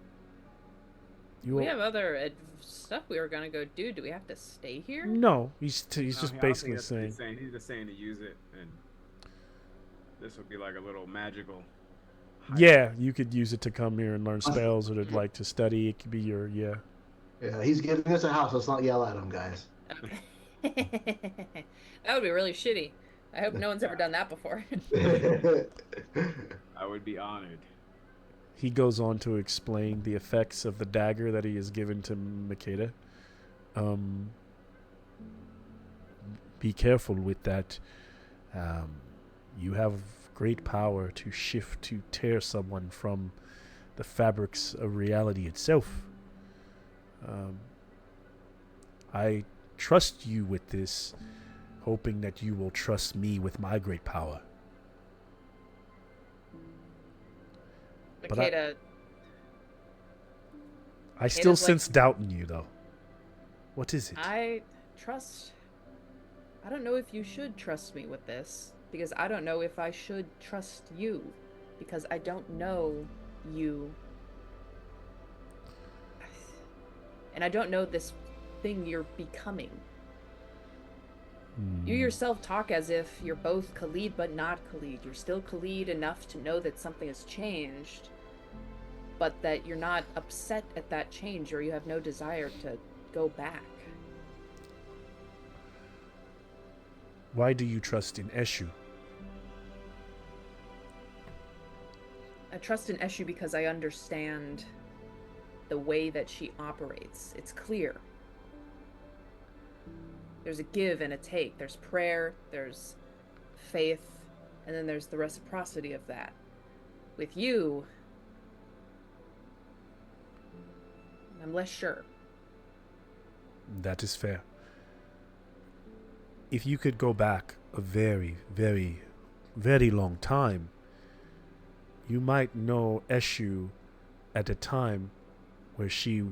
We have other stuff we were gonna go do. Do we have to stay here? No, he's No, just I don't think basically that's what saying. he's just saying to use it, and this would be like a little magical. Yeah, you could use it to come here and learn spells, or to like to study. It could be your Yeah, he's giving us a house. Let's not yell at him, guys. Okay. That would be really shitty. I hope no one's ever done that before. I would be honored. He goes on to explain the effects of the dagger that he has given to Makeda. Be careful with that. You have great power to shift, to tear someone from the fabrics of reality itself. I trust you with this, hoping that you will trust me with my great power. But Makeda, I still Makeda's sense doubt in you, though. What is it? I don't know if you should trust me with this, because I don't know if I should trust you, because I don't know you. And I don't know this thing you're becoming. You yourself talk as if you're both Khalid but not Khalid. You're still Khalid enough to know that something has changed, but that you're not upset at that change, or you have no desire to go back. Why do you trust in Eshu? I trust in Eshu because I understand the way that she operates. It's clear. There's a give and a take. There's prayer, there's faith, and then there's the reciprocity of that. With you, I'm less sure. That is fair. If you could go back a very, very, very long time, you might know Eshu at a time where she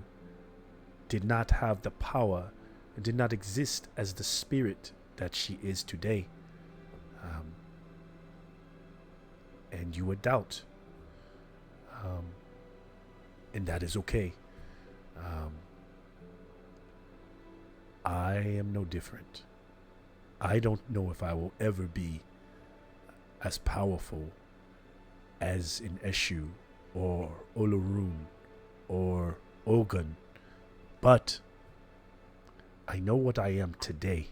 did not have the power and did not exist as the spirit that she is today. And you would doubt. And that is okay. I am no different. I don't know if I will ever be as powerful as in Eshu or Olorun or Ogun, but I know what I am today.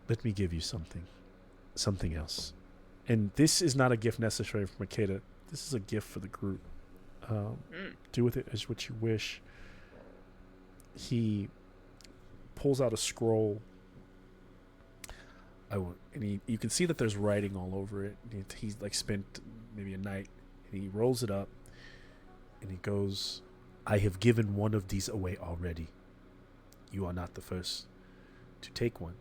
Let me give you something else. And this is not a gift necessary for Makeda. This is a gift for the group. Do with it as what you wish. He pulls out a scroll. You can see that there's writing all over it. He's like spent maybe a night, and he rolls it up, and he goes, "I have given one of these away already. You are not the first to take one.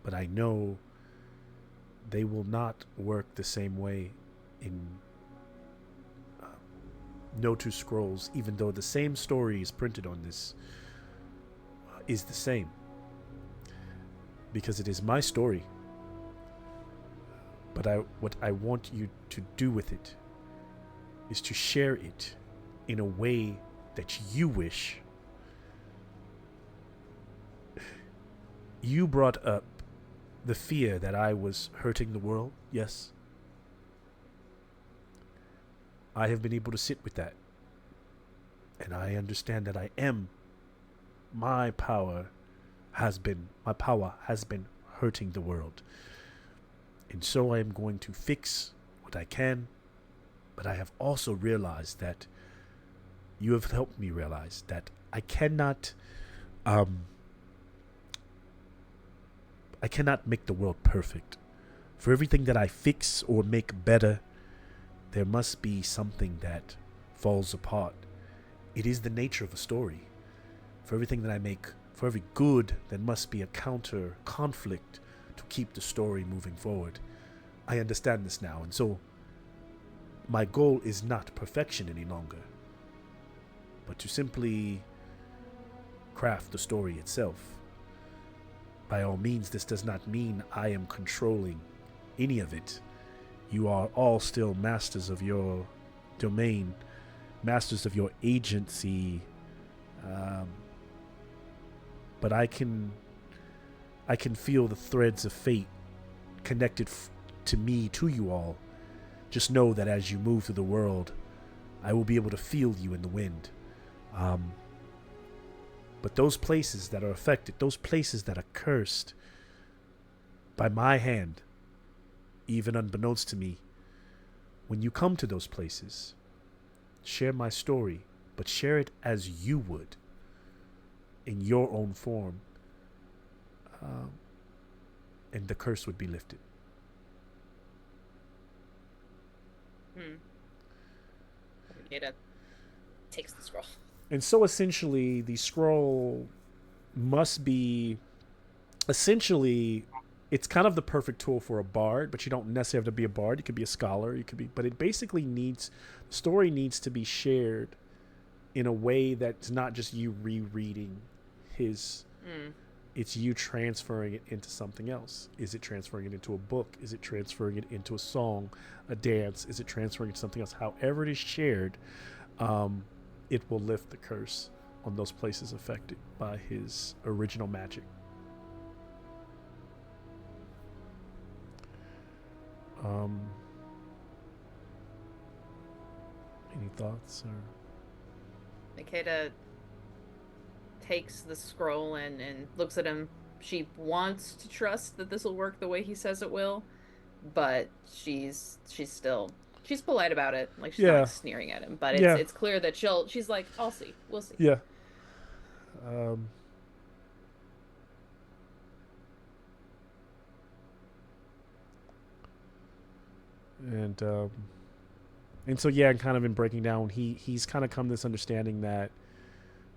But I know they will not work the same way in no two scrolls, even though the same story is printed on this, is the same. Because it is my story. But what I want you to do with it is to share it in a way that you wish. You brought up the fear that I was hurting the world, yes? I have been able to sit with that. And I understand that my power has been hurting the world. And so I am going to fix what I can. But I have also realized that you have helped me realize that I cannot make the world perfect. For everything that I fix or make better, there must be something that falls apart. It is the nature of a story. For everything that I make, for every good, there must be a counter conflict to keep the story moving forward. I understand this now, and so my goal is not perfection any longer, but to simply craft the story itself. By all means, this does not mean I am controlling any of it. You are all still masters of your domain, masters of your agency, but I can feel the threads of fate connected to me, to you all. Just know that as you move through the world, I will be able to feel you in the wind. But those places that are affected, those places that are cursed by my hand, even unbeknownst to me, when you come to those places, share my story, but share it as you would, in your own form, and the curse would be lifted. Ada takes the scroll. And so essentially, the scroll must be, essentially, it's kind of the perfect tool for a bard, but you don't necessarily have to be a bard. You could be a scholar. You could be, but it basically needs, the story needs to be shared in a way that's not just you rereading his. It's you transferring it into something else. Is it transferring it into a book? Is it transferring it into a song, a dance? Is it transferring it to something else? However it is shared, it will lift the curse on those places affected by his original magic. Any thoughts? Or Makeda takes the scroll and looks at him. She wants to trust that this will work the way he says it will, but she's polite about it. Like, she's not like sneering at him, but it's clear that she's like, I'll see. We'll see. Yeah. And so and kind of in breaking down, he's kind of come to this understanding that,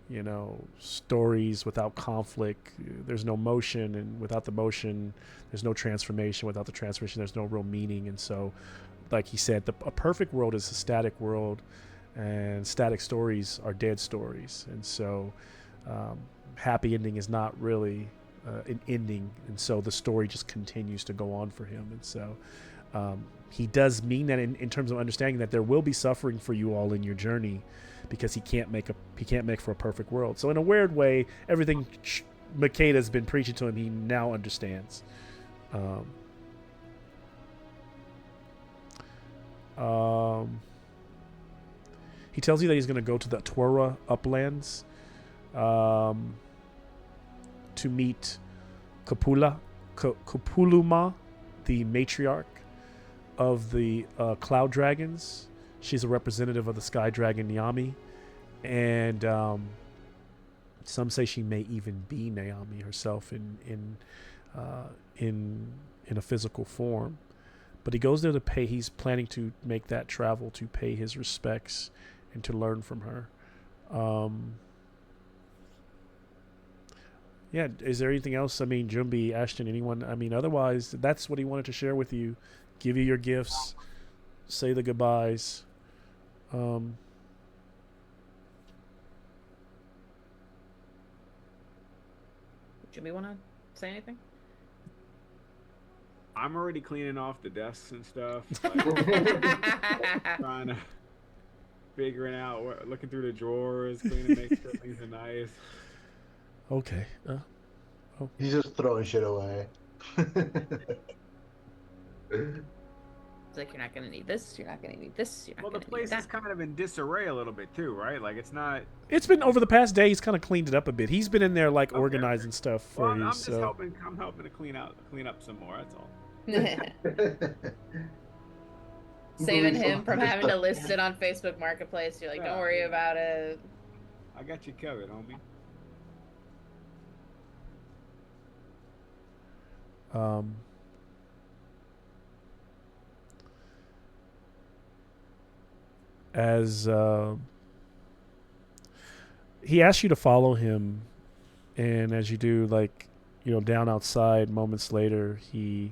you know, stories without conflict, there's no motion, and without the motion, there's no transformation. Without the transformation, there's no real meaning. And so, like he said, a perfect world is a static world, and static stories are dead stories. And so, happy ending is not really an ending, and so the story just continues to go on for him. And so, he does mean that in terms of understanding that there will be suffering for you all in your journey, because he can't make for a perfect world. So in a weird way, everything Makeda's been preaching to him, he now understands. He tells you that he's going to go to the Twara uplands to meet Kapuluma, the matriarch of the Cloud Dragons. She's a representative of the Sky Dragon Naomi, and some say she may even be Naomi herself in a physical form. But he goes there to pay. He's planning to make that travel to pay his respects and to learn from her. Is there anything else? I mean, Jumbi, Ashton, anyone? I mean, otherwise, that's what he wanted to share with you. Give you your gifts. Say the goodbyes. Jimmy, want to say anything? I'm already cleaning off the desks and stuff. Like, trying to figuring out, looking through the drawers, cleaning, make sure things are nice. Okay. He's just throwing shit away. It's like, you're not gonna need this. You're not gonna need this. You're not Well, the gonna place need is that. kind of in disarray a little bit too, right? Like, it's not. It's been over the past day. He's kind of cleaned it up a bit. He's been in there like organizing stuff for Well, you. I'm just so helping. I'm helping to clean up some more. That's all. Saving him from having to list it on Facebook Marketplace. You're like, don't worry about it. I got you covered, homie. As he asks you to follow him, and as you do, like, you know, down outside, moments later, he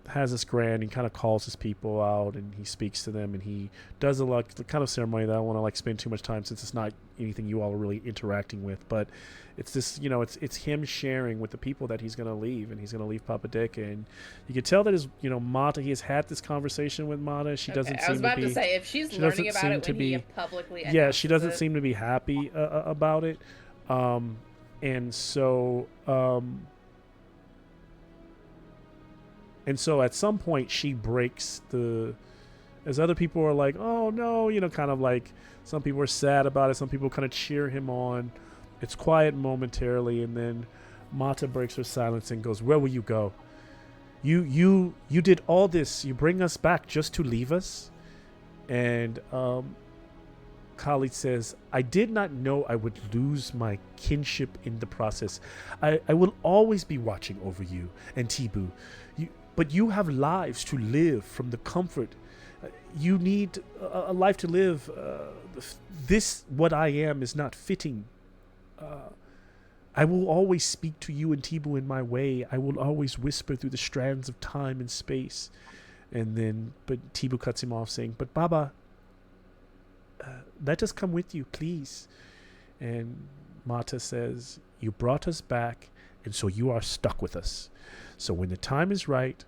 has this grand, he kind of calls his people out and he speaks to them, and he does the kind of ceremony that I don't want to like spend too much time, since it's not anything you all are really interacting with, but it's this, you know, it's him sharing with the people that he's going to leave, and he's going to leave Papa Dick. And you can tell that his, you know, Mata, he has had this conversation with Mata. She doesn't seem to be. I was about to say, if she's learning about it when he publicly she doesn't seem to be happy about it. And so at some point she breaks the as other people are like, oh no, kind of like some people are sad about it, some people kind of cheer him on. It's quiet momentarily, and then Mata breaks her silence and goes, where will you go? You did all this. You bring us back just to leave us? And Khalid says, I did not know I would lose my kinship in the process. I will always be watching over you and Tibu. But you have lives to live from the comfort. You need a life to live. This, what I am, is not fitting. I will always speak to you and Tibu in my way. I will always whisper through the strands of time and space. But Tibu cuts him off, saying, but Baba, let us come with you, please. And Mata says, you brought us back, and so you are stuck with us. So when the time is right,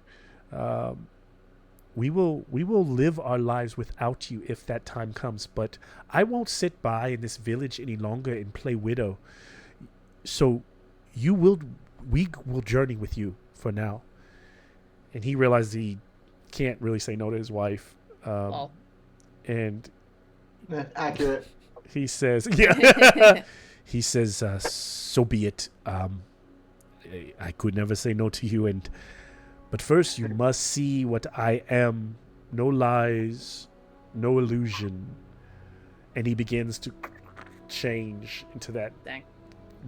we will live our lives without you if that time comes. But I won't sit by in this village any longer and play widow. So we will journey with you for now. And he realizes he can't really say no to his wife. And accurate. he says, yeah. He says, so be it. I could never say no to you, but first you must see what I am. No lies, no illusion. And he begins to change into that. Dang.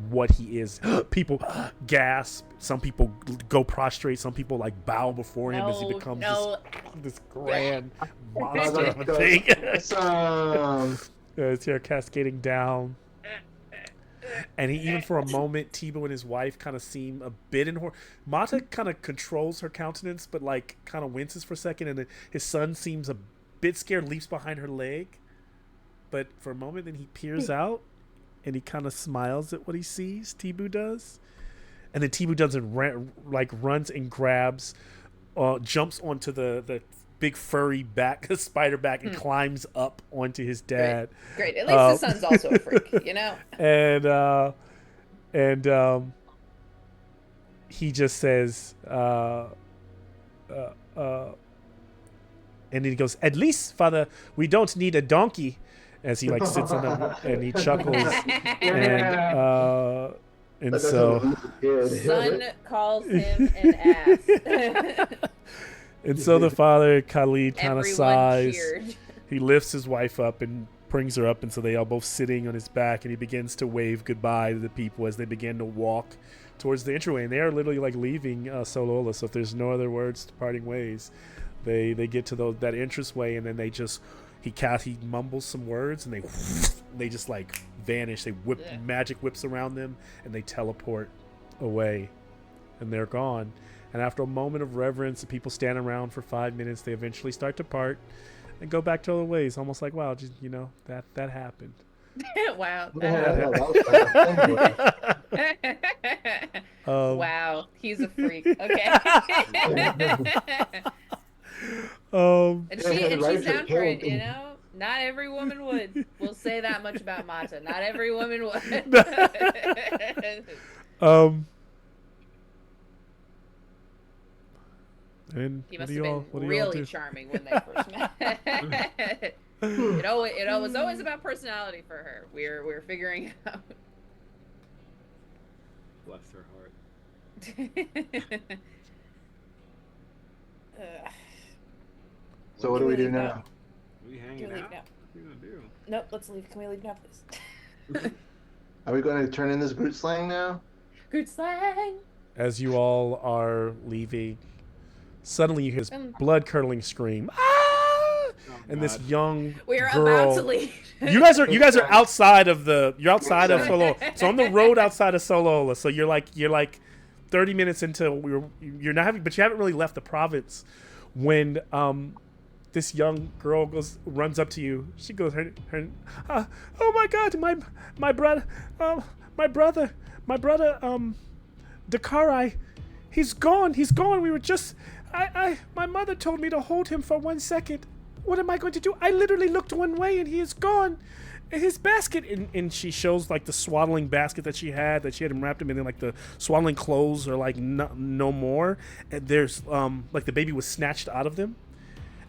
What he is. People gasp. Some people go prostrate. Some people like bow before him as he becomes this grand monster of a thing. His hair cascading down. And he, even for a moment, Tibu and his wife kind of seem a bit in horror. Mata kind of controls her countenance, but like kind of winces for a second, and then his son seems a bit scared, leaps behind her leg. But for a moment, then he peers out, and he kind of smiles at what he sees. Tibu does, and then Tibu runs and grabs, jumps onto the big furry spider back, and climbs up onto his dad. Great. At least his son's also a freak, you know? And he just says, and he goes, at least, Father, we don't need a donkey, as he like sits on him and he chuckles. And so son calls him an ass. And so the father, Khalid, kind of sighs. Cheered. He lifts his wife up and brings her up, and so they are both sitting on his back, and he begins to wave goodbye to the people as they begin to walk towards the entryway. And they are literally like leaving Solola, so if there's no other words to parting ways, they get to that entranceway, and then they just he mumbles some words, and they just like vanish. They magic whips around them, and they teleport away, and they're gone. And after a moment of reverence, the people stand around for 5 minutes. They eventually start to part and go back to their ways. Almost like, wow, just, that happened. Wow. Wow, he's a freak. Okay. And she's down for it, you know? Not every woman would. We'll say that much about Mata. Not every woman would. And he must have been really charming when they first met. It was always about personality for her. We're figuring it out. Bless her heart. So what do we do now? We hanging out? What are you gonna do? Nope, let's leave. Can we leave now, please? Are we going to turn in this Groot slang now? Groot slang! As you all are leaving, suddenly you hear this blood-curdling scream. Ah! And this young We're girl. About to leave. You guys are outside of Solola. So on the road outside of Solola. So you're like 30 minutes into you're not having, but you haven't really left the province when this young girl runs up to you. She goes, oh my God, my brother, Dakarai, he's gone. We were just, my mother told me to hold him for 1 second. What am I going to do? I literally looked one way and he is gone. His basket, and she shows like the swaddling basket that she had him wrapped him in, and like the swaddling clothes are like no more. And there's like the baby was snatched out of them.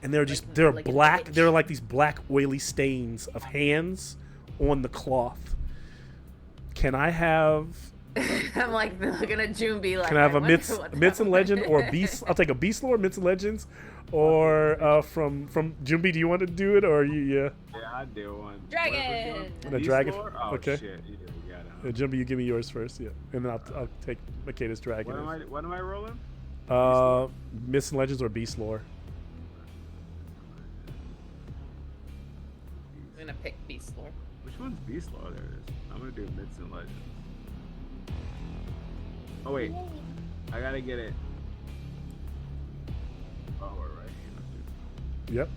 and they're Like an black. image. There are like these black oily stains of hands on the cloth. Can I have? I'm like looking at Junbi like. Can I have a wonder Myths what and that Legend or was. Beast? I'll take a Beast Lore, Myths and Legends, or from Jumbi. Do you want to do it or you? Yeah. Yeah, I do one. Dragon! The dragon? Oh Okay. shit! You got it. Jumbi, you give me yours first, yeah, and then I'll take Makeda's dragon. What am I rolling? Myths and Legends or Beast Lore. I'm gonna pick Beast Lore. Which one's Beast Law? There it is. I'm gonna do Myths and Legends. Oh wait, I gotta get it. Oh, we're right here. Yep.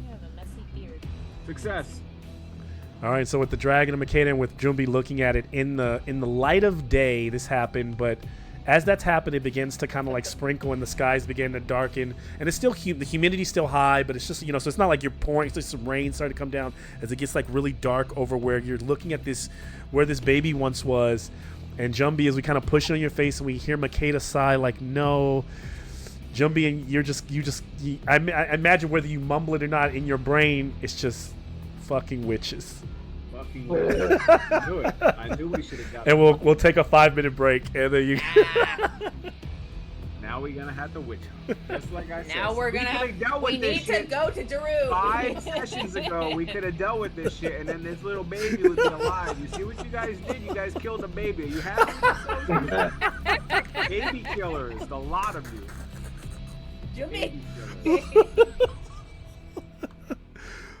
You have a messy beard. Success. All right, so with the dragon and Makeda and with Jumbi looking at it in the light of day, this happened. But as that's happened, it begins to kind of like sprinkle, and the skies begin to darken. And it's still the humidity's still high, but it's just so it's not like you're pouring. It's just some rain starting to come down as it gets like really dark over where you're looking at this, where this baby once was. And Jumbi, as we kind of push it on your face, and we hear Makeda sigh like, "No." Jumbi, and I imagine whether you mumble it or not in your brain, it's just fucking witches. Fucking witches. I knew it. I knew we should have got. And we'll take a 5-minute break, and then you. Now we're gonna have to witch hunt. Just like I said. Now we're gonna have. We need to go to Daru. 5 sessions ago, we could have dealt with this shit, and then this little baby would be alive. You see what you guys did? You guys killed a baby. Are you happy? Baby killers, the lot of you. Jumbi. Baby killers.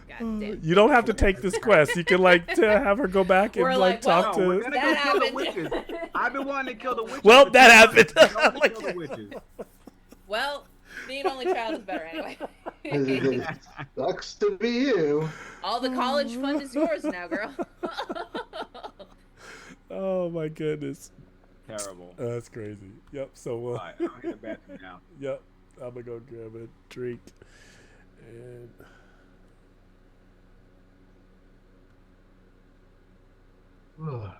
God damn. You don't have to take this quest. You can have her go back and We're like, talk No, we're to. gonna That go kill the happened. witches. I've been wanting to kill the witches. Well, for that 2 happened. months. We're gonna kill the witches. Well, being only child is better anyway. It sucks to be you. All the college fund is yours now, girl. Oh my goodness, Terrible. that's crazy. Yep. So Alright, I'm gonna get back to now. yep. I'm gonna go grab a drink, and. Ugh.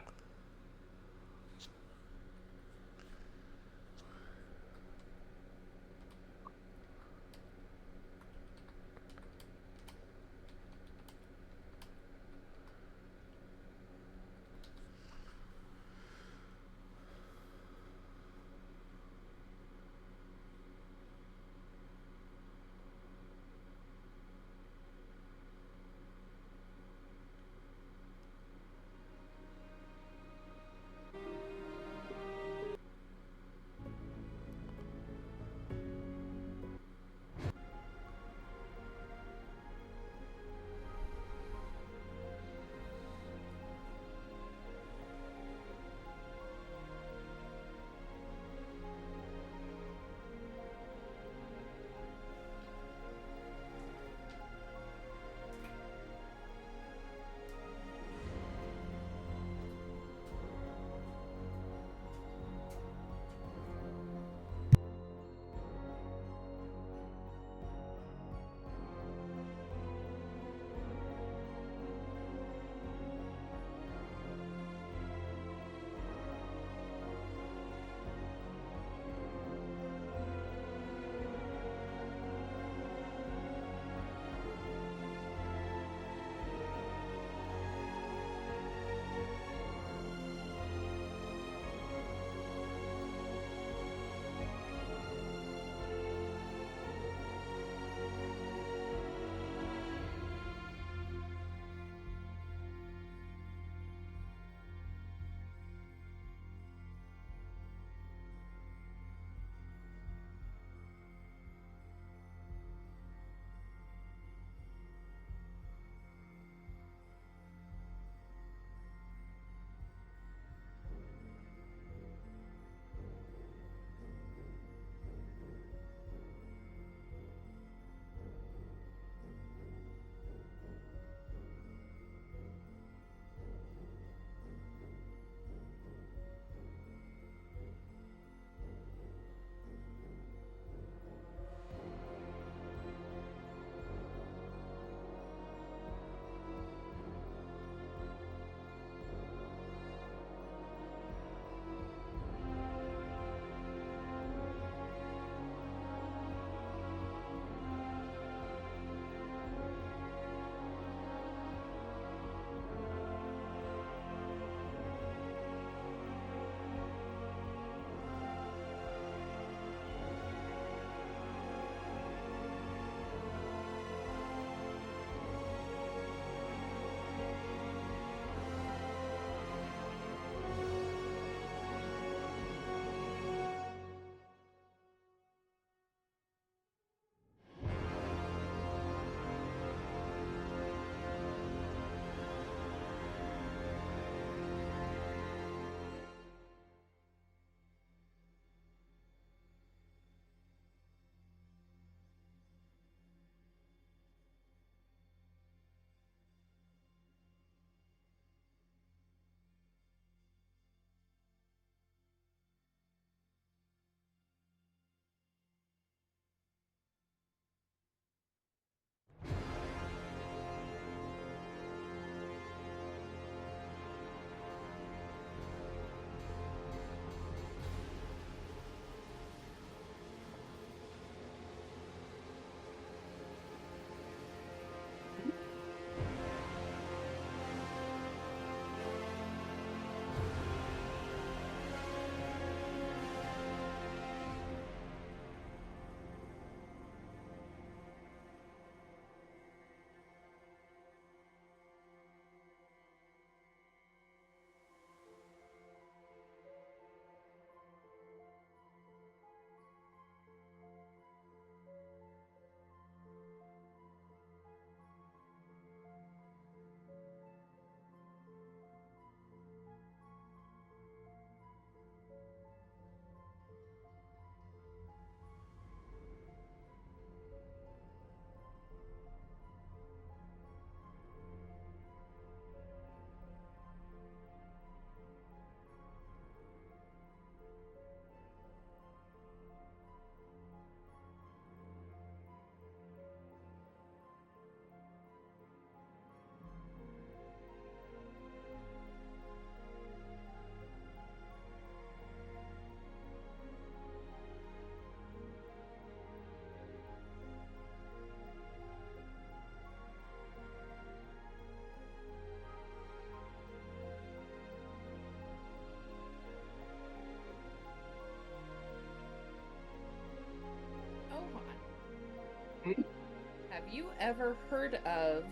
Have you ever heard of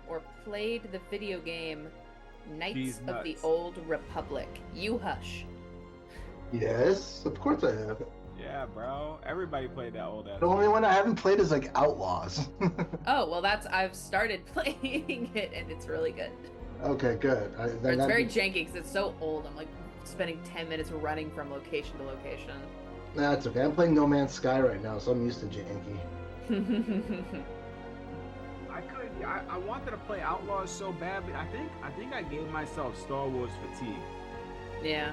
or played the video game Knights These of the nuts. Old Republic? You hush. Yes, of course I have. Yeah, bro. Everybody played that old ass. The only game. one I haven't played is like Outlaws. Oh, well, I've started playing it and it's really good. Okay, good. But it's very janky because it's so old. I'm like spending 10 minutes running from location to location. That's okay. I'm playing No Man's Sky right now, so I'm used to janky. I wanted to play Outlaws so bad, but I think I gave myself Star Wars fatigue. Yeah.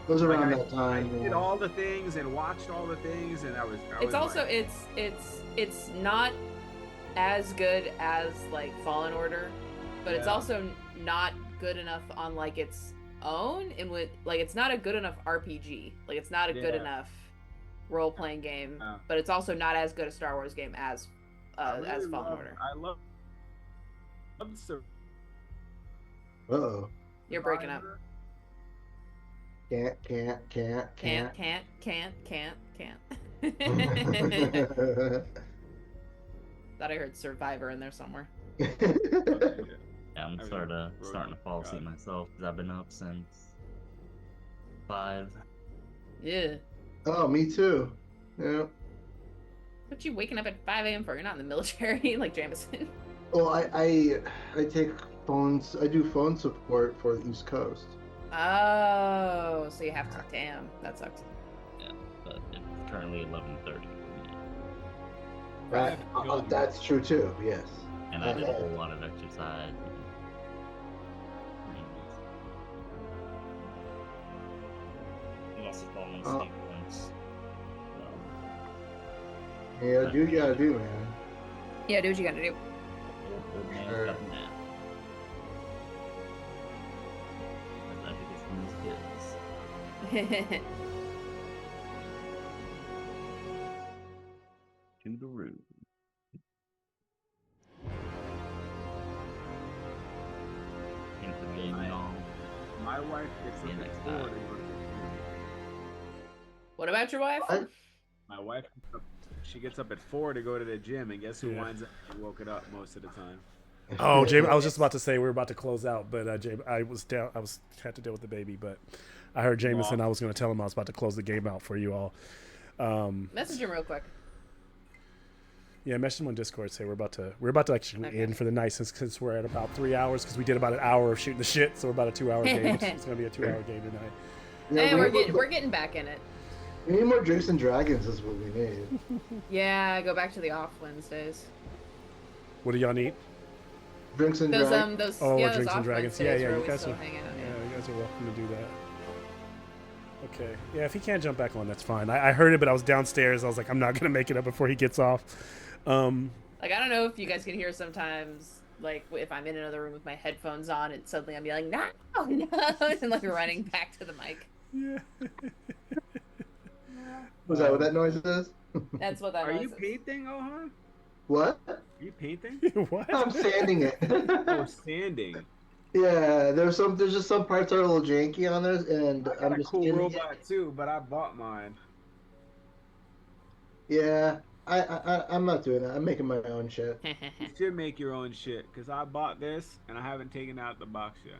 It was around Like, that time. I did all the things and watched all the things, and I was It's also like, it's not as good as like Fallen Order, but it's Yeah. also not good enough on like its own, and with like it's not a good enough RPG. Like it's not a good Yeah. enough role playing game, Yeah. but it's also not as good a Star Wars game as I really as Fallen love- Order. I love Uh-oh. You're breaking up. Can't. Can't. Thought I heard Survivor in there somewhere. Yeah, I'm I starting to really fall forgot. asleep myself because I've been up since 5. Yeah. Oh, me too. Yeah. What you waking up at 5 a.m. for? You're not in the military like Jameson. Well, I take phones. I do phone support for the East Coast. Oh, so you have to. Damn, that sucks. Yeah, but it's currently 11:30 for me, Right. That's true too. Yes. and I did a whole lot of exercise. I must have fallen Oh. asleep once. Yeah, do what you gotta do, man. Yeah, do what you gotta do. Old man's Sure. got a nap. That's what I think it's from his kids. To the room. Thanks for being y'all. My wife gets See you up next at 4 to time. go to the gym. What about your wife? What? My wife, she gets up at 4 to go to the gym, and guess who Yeah. winds up woken up most of the time? Oh, James, I was just about to say we were about to close out, but James, I had to deal with the baby, but I heard Jameson. I was going to tell him I was about to close the game out for you all. Message him real quick. Yeah, message him on Discord. Say we're about to actually Okay. end for the night since we're at about 3 hours because we did about an hour of shooting the shit, so we're about a 2-hour game. It's going to be a 2-hour game tonight. Yeah, Hey, we we're need- getting back in it. We need more Drinks and Dragons. Is what we need. Yeah, go back to the off Wednesdays. What do y'all need? Drinks and Dragons. Those Oh, those Drinks and off Dragons. Yeah, Wednesdays yeah, where you we guys still are. hang out. Yeah, you guys are welcome to do that. Okay. Yeah, if he can't jump back on, that's fine. I heard it, but I was downstairs. I was like, I'm not gonna make it up before he gets off. Like I don't know if you guys can hear sometimes, like if I'm in another room with my headphones on, and suddenly I'm yelling no, no, and like running back to the mic. Yeah. Was that what that noise is? That's what that Are noise you is. painting, Ohan? What? Are you painting? What? I'm sanding it. Oh, sanding. Yeah, there's just some parts that are a little janky on this, and I got I'm a just cool getting robot too, but I bought mine. Yeah, I'm not doing that. I'm making my own shit. You should make your own shit, because I bought this and I haven't taken out the box yet.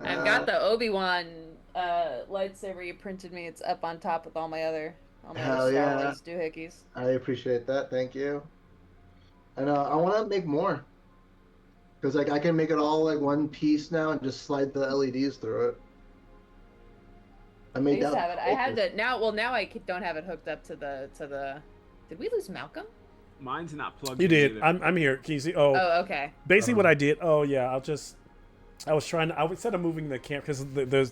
I've got the Obi-Wan lightsaber you printed me. It's up on top with all my other Hell Star yeah. Wars doohickeys. I appreciate that. Thank you. And I want to make more. Because like I can make it all like one piece now and just slide the LEDs through it. I I made used to that. have it. I had to now. Well, now I don't have it hooked up to the. Did we lose Malcolm? Mine's not plugged You in did. either. I'm here. Can you see? Oh, Oh, okay. basically what I did. Oh yeah, I was trying to. Instead of moving the camera because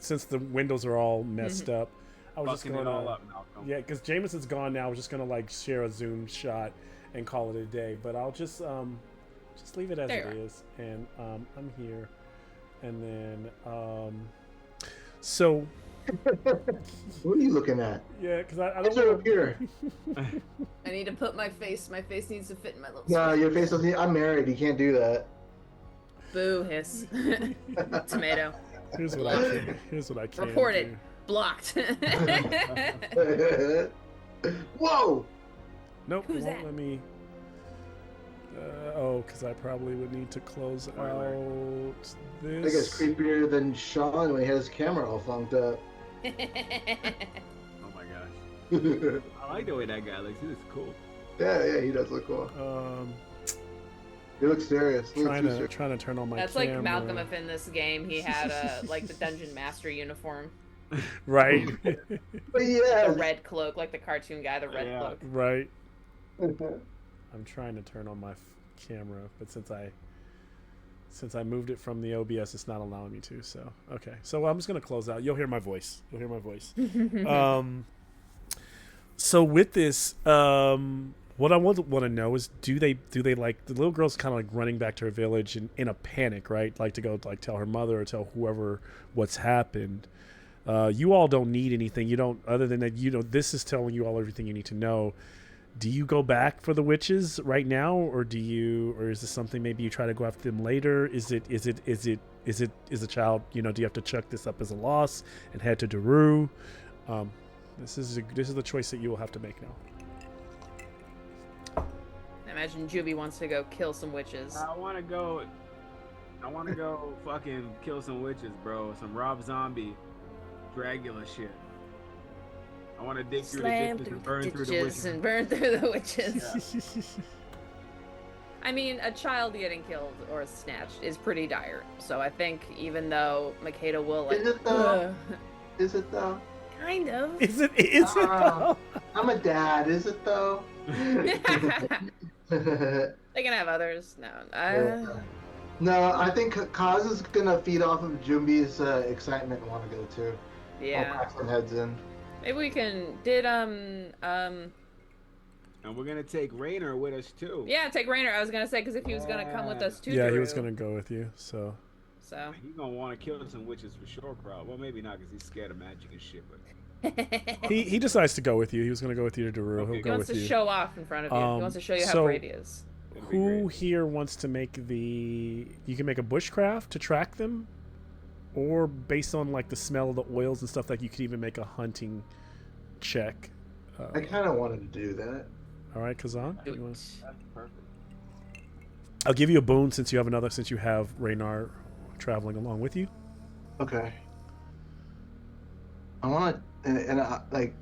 since the windows are all messed up, I was Fucking just it going all to. up, Malcolm. Yeah, because Jameson's gone now. I was just gonna like share a Zoom shot and call it a day. But I'll just leave it as There it you are. is, and I'm here, and then so What are you looking at? yeah, because I Eyes don't are know. up here. I need to put my face. My face needs to fit in my little. No, square. your face doesn't. I'm married. You can't do that. Boo hiss. Tomato. Here's what I can. Here's what I can. Reported. do. Blocked. Whoa! Nope, Who's it won't that? let me. Because I probably would need to close Spoiler. out I think it's this. creepier than Sean when he had his camera all funked up. Oh my gosh. I like the way that guy looks. He looks cool. Yeah, he does look cool. He looks serious. He looks Trying too to serious. trying to turn on my That's camera. like Malcolm if in this game he had like the dungeon master uniform, Right. But yeah. the red cloak, like the cartoon guy, the red Yeah. cloak. Right. I'm trying to turn on my camera, but since I moved it from the OBS, it's not allowing me to. So okay, so I'm just gonna close out. You'll hear my voice. So with this, what I want to know is, do they like the little girl's kind of like running back to her village in a panic, right? Like to go like tell her mother or tell whoever what's happened. You all don't need anything. You don't, other than that. This is telling you all everything you need to know. Do you go back for the witches right now, or is this something maybe you try to go after them later? Is the child, do you have to chuck this up as a loss and head to Daru? This is the choice that you will have to make now. I imagine Juby wants to go kill some witches. I want to go fucking kill some witches, bro. Some Rob Zombie, Dracula shit. I want to dig through the Slam ditches through and burn the through the ditches witches. and burn through the witches. I mean, a child getting killed or snatched is pretty dire. So I think even though Makeda will like, Is it though? Is it though? kind of. Is it though? I'm a dad. Is it though? They can have others. No. No, I think Kaz is gonna feed off of Jumbi's excitement and want to go too. I'll Yeah. pack some heads in. Maybe we can. And we're gonna take Rainer with us too. Yeah, take Rainer. I was gonna say because if he was gonna come with us too. Yeah, he was gonna go with you. So He's gonna want to kill some witches for sure, bro. Well, maybe not because he's scared of magic and shit. But he decides to go with you. He was gonna go with you to Daru. Okay. He'll He go wants with to you. show off in front of you. He wants to show you how so- brave he is. it'll be Who great. here wants to make the? You can make a bushcraft to track them, or based on like the smell of the oils and stuff, like you could even make a hunting check. I kind of wanted to do that. All right, Kazan. Do you wanna- it. That's perfect. I'll give you a boon since you have Raynar traveling along with you. Okay. I want to, and like.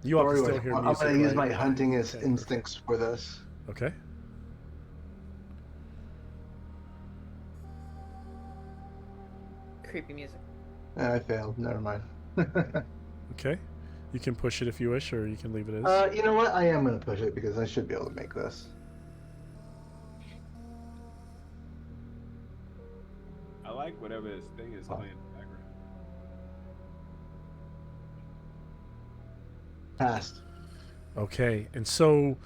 You all can story-wise, still hear I'm music. gonna use right? my hunting Okay, instincts for this. Okay. Creepy music. I failed. Never mind. Okay. You can push it if you wish, or you can leave it as. You know what? I am gonna push it because I should be able to make this. I like whatever this thing is playing in the background. Passed. Okay, and so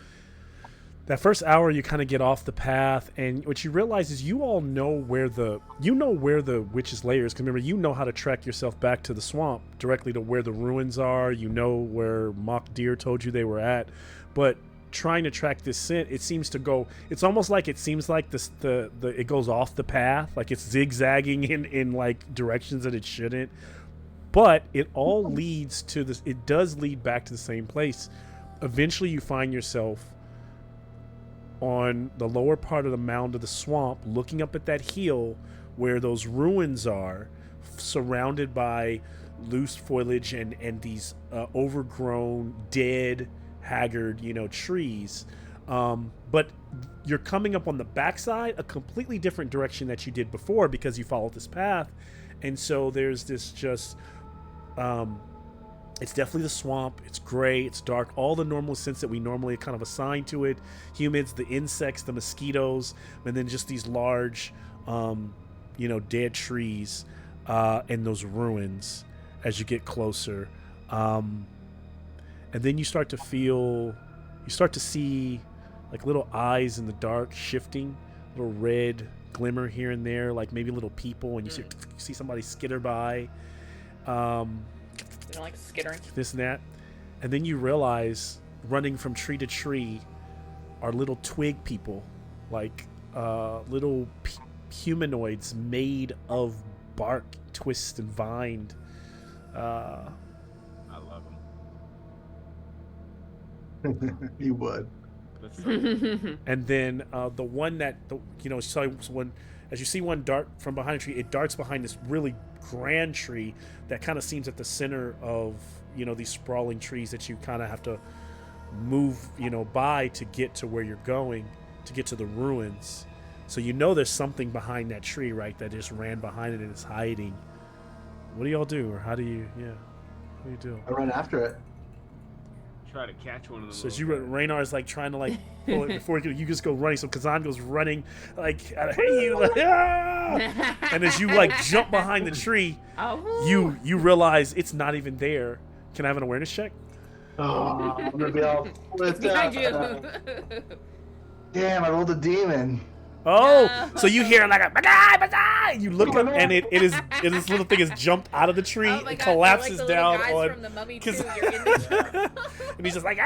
that first hour you kind of get off the path, and what you realize is you all know where the witch's lair is. Because remember, you know how to track yourself back to the swamp directly to where the ruins are. You know where Mock Deer told you they were at, but trying to track this scent, it seems to go. It's almost like it seems like it goes off the path, like it's zigzagging in like directions that it shouldn't. But it all leads to this. It does lead back to the same place. Eventually, you find yourself on the lower part of the mound of the swamp, looking up at that hill where those ruins are, surrounded by loose foliage and these overgrown, dead, haggard, trees. But you're coming up on the backside, a completely different direction that you did before because you followed this path, and so there's this just. It's definitely the swamp. It's gray. It's dark. All the normal scents that we normally kind of assign to it. Humans, the insects, the mosquitoes, and then just these large, dead trees and those ruins as you get closer. And then you start to see like little eyes in the dark shifting, little red glimmer here and there, like maybe little people, and you see somebody skitter by. You don't like skittering. This and that, and then you realize running from tree to tree are little twig people, like little humanoids made of bark, twist and vined. I love You would. That's so- And then the one that so when as you see one dart from behind a tree, it darts behind this really grand tree that kind of seems at the center of these sprawling trees that you kind of have to move by to get to where you're going, to get to the ruins. So there's something behind that tree, right, that just ran behind it and is hiding. What do y'all do, or what do you do? I run after it. Try to catch one of them. So as Raynar is like trying to like pull it before you just go running. So Kazan goes running like, hey you, like, ah! And as you like jump behind the tree, Oh. you realize it's not even there. Can I have an awareness check? Oh, I'm gonna be all It's flipped behind out. you. Damn, I rolled a demon. Oh, No. so you hear like a "Badai!" You look up and it is this little thing has jumped out of the tree Oh my and God, collapses they're like the little down guys on from the Mummy Kaz- 2. You're in the and he's just like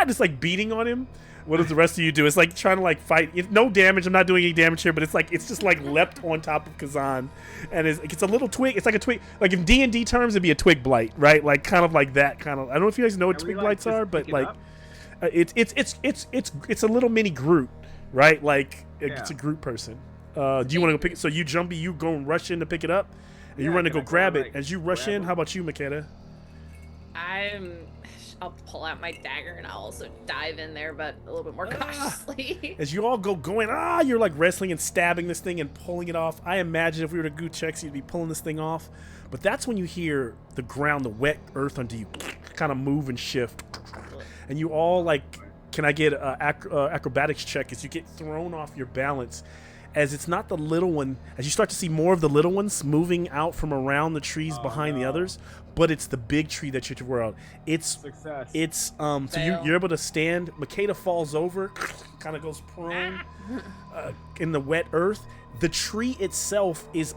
just like beating on him. What does the rest of you do? It's like trying to like fight. No damage. I'm not doing any damage here, but it's just like leapt on top of Kazan, and it's a little twig. It's like a twig. Like in D&D terms, it'd be a twig blight, right? Like kind of like that kind of. I don't know if you guys know what twig blights are, but like it's a little mini Groot, right? Like it's a Groot person. Do you want to go pick it? So you jumpy, you go and rush in to pick it up, and you run to go grab it. As you rush in, how about you, Makeda? I'll pull out my dagger and I'll also dive in there, but a little bit more cautiously. As you all going, you're like wrestling and stabbing this thing and pulling it off. I imagine if we were to go checks, you'd be pulling this thing off. But that's when you hear the ground, the wet earth under you, kind of move and shift. And you all like, can I get an acrobatics check as you get thrown off your balance? As it's not the little one, as you start to see more of the little ones moving out from around the trees behind the others, but it's the big tree that you're around. Success. So you're able to stand. Makeda falls over, kind of goes prone in the wet earth. The tree itself is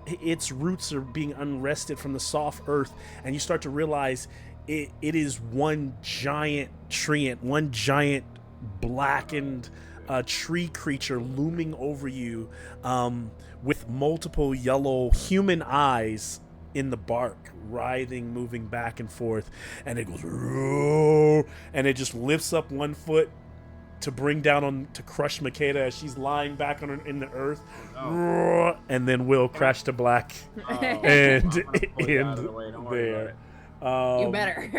its roots are being unrested from the soft earth, and you start to realize it is one giant treant, one giant blackened tree creature looming over you with multiple yellow human eyes in the bark, writhing, moving back and forth, and it goes and it just lifts up one foot to bring down to crush Makeda as she's lying back in the earth, and then will crash to black and end there. You better.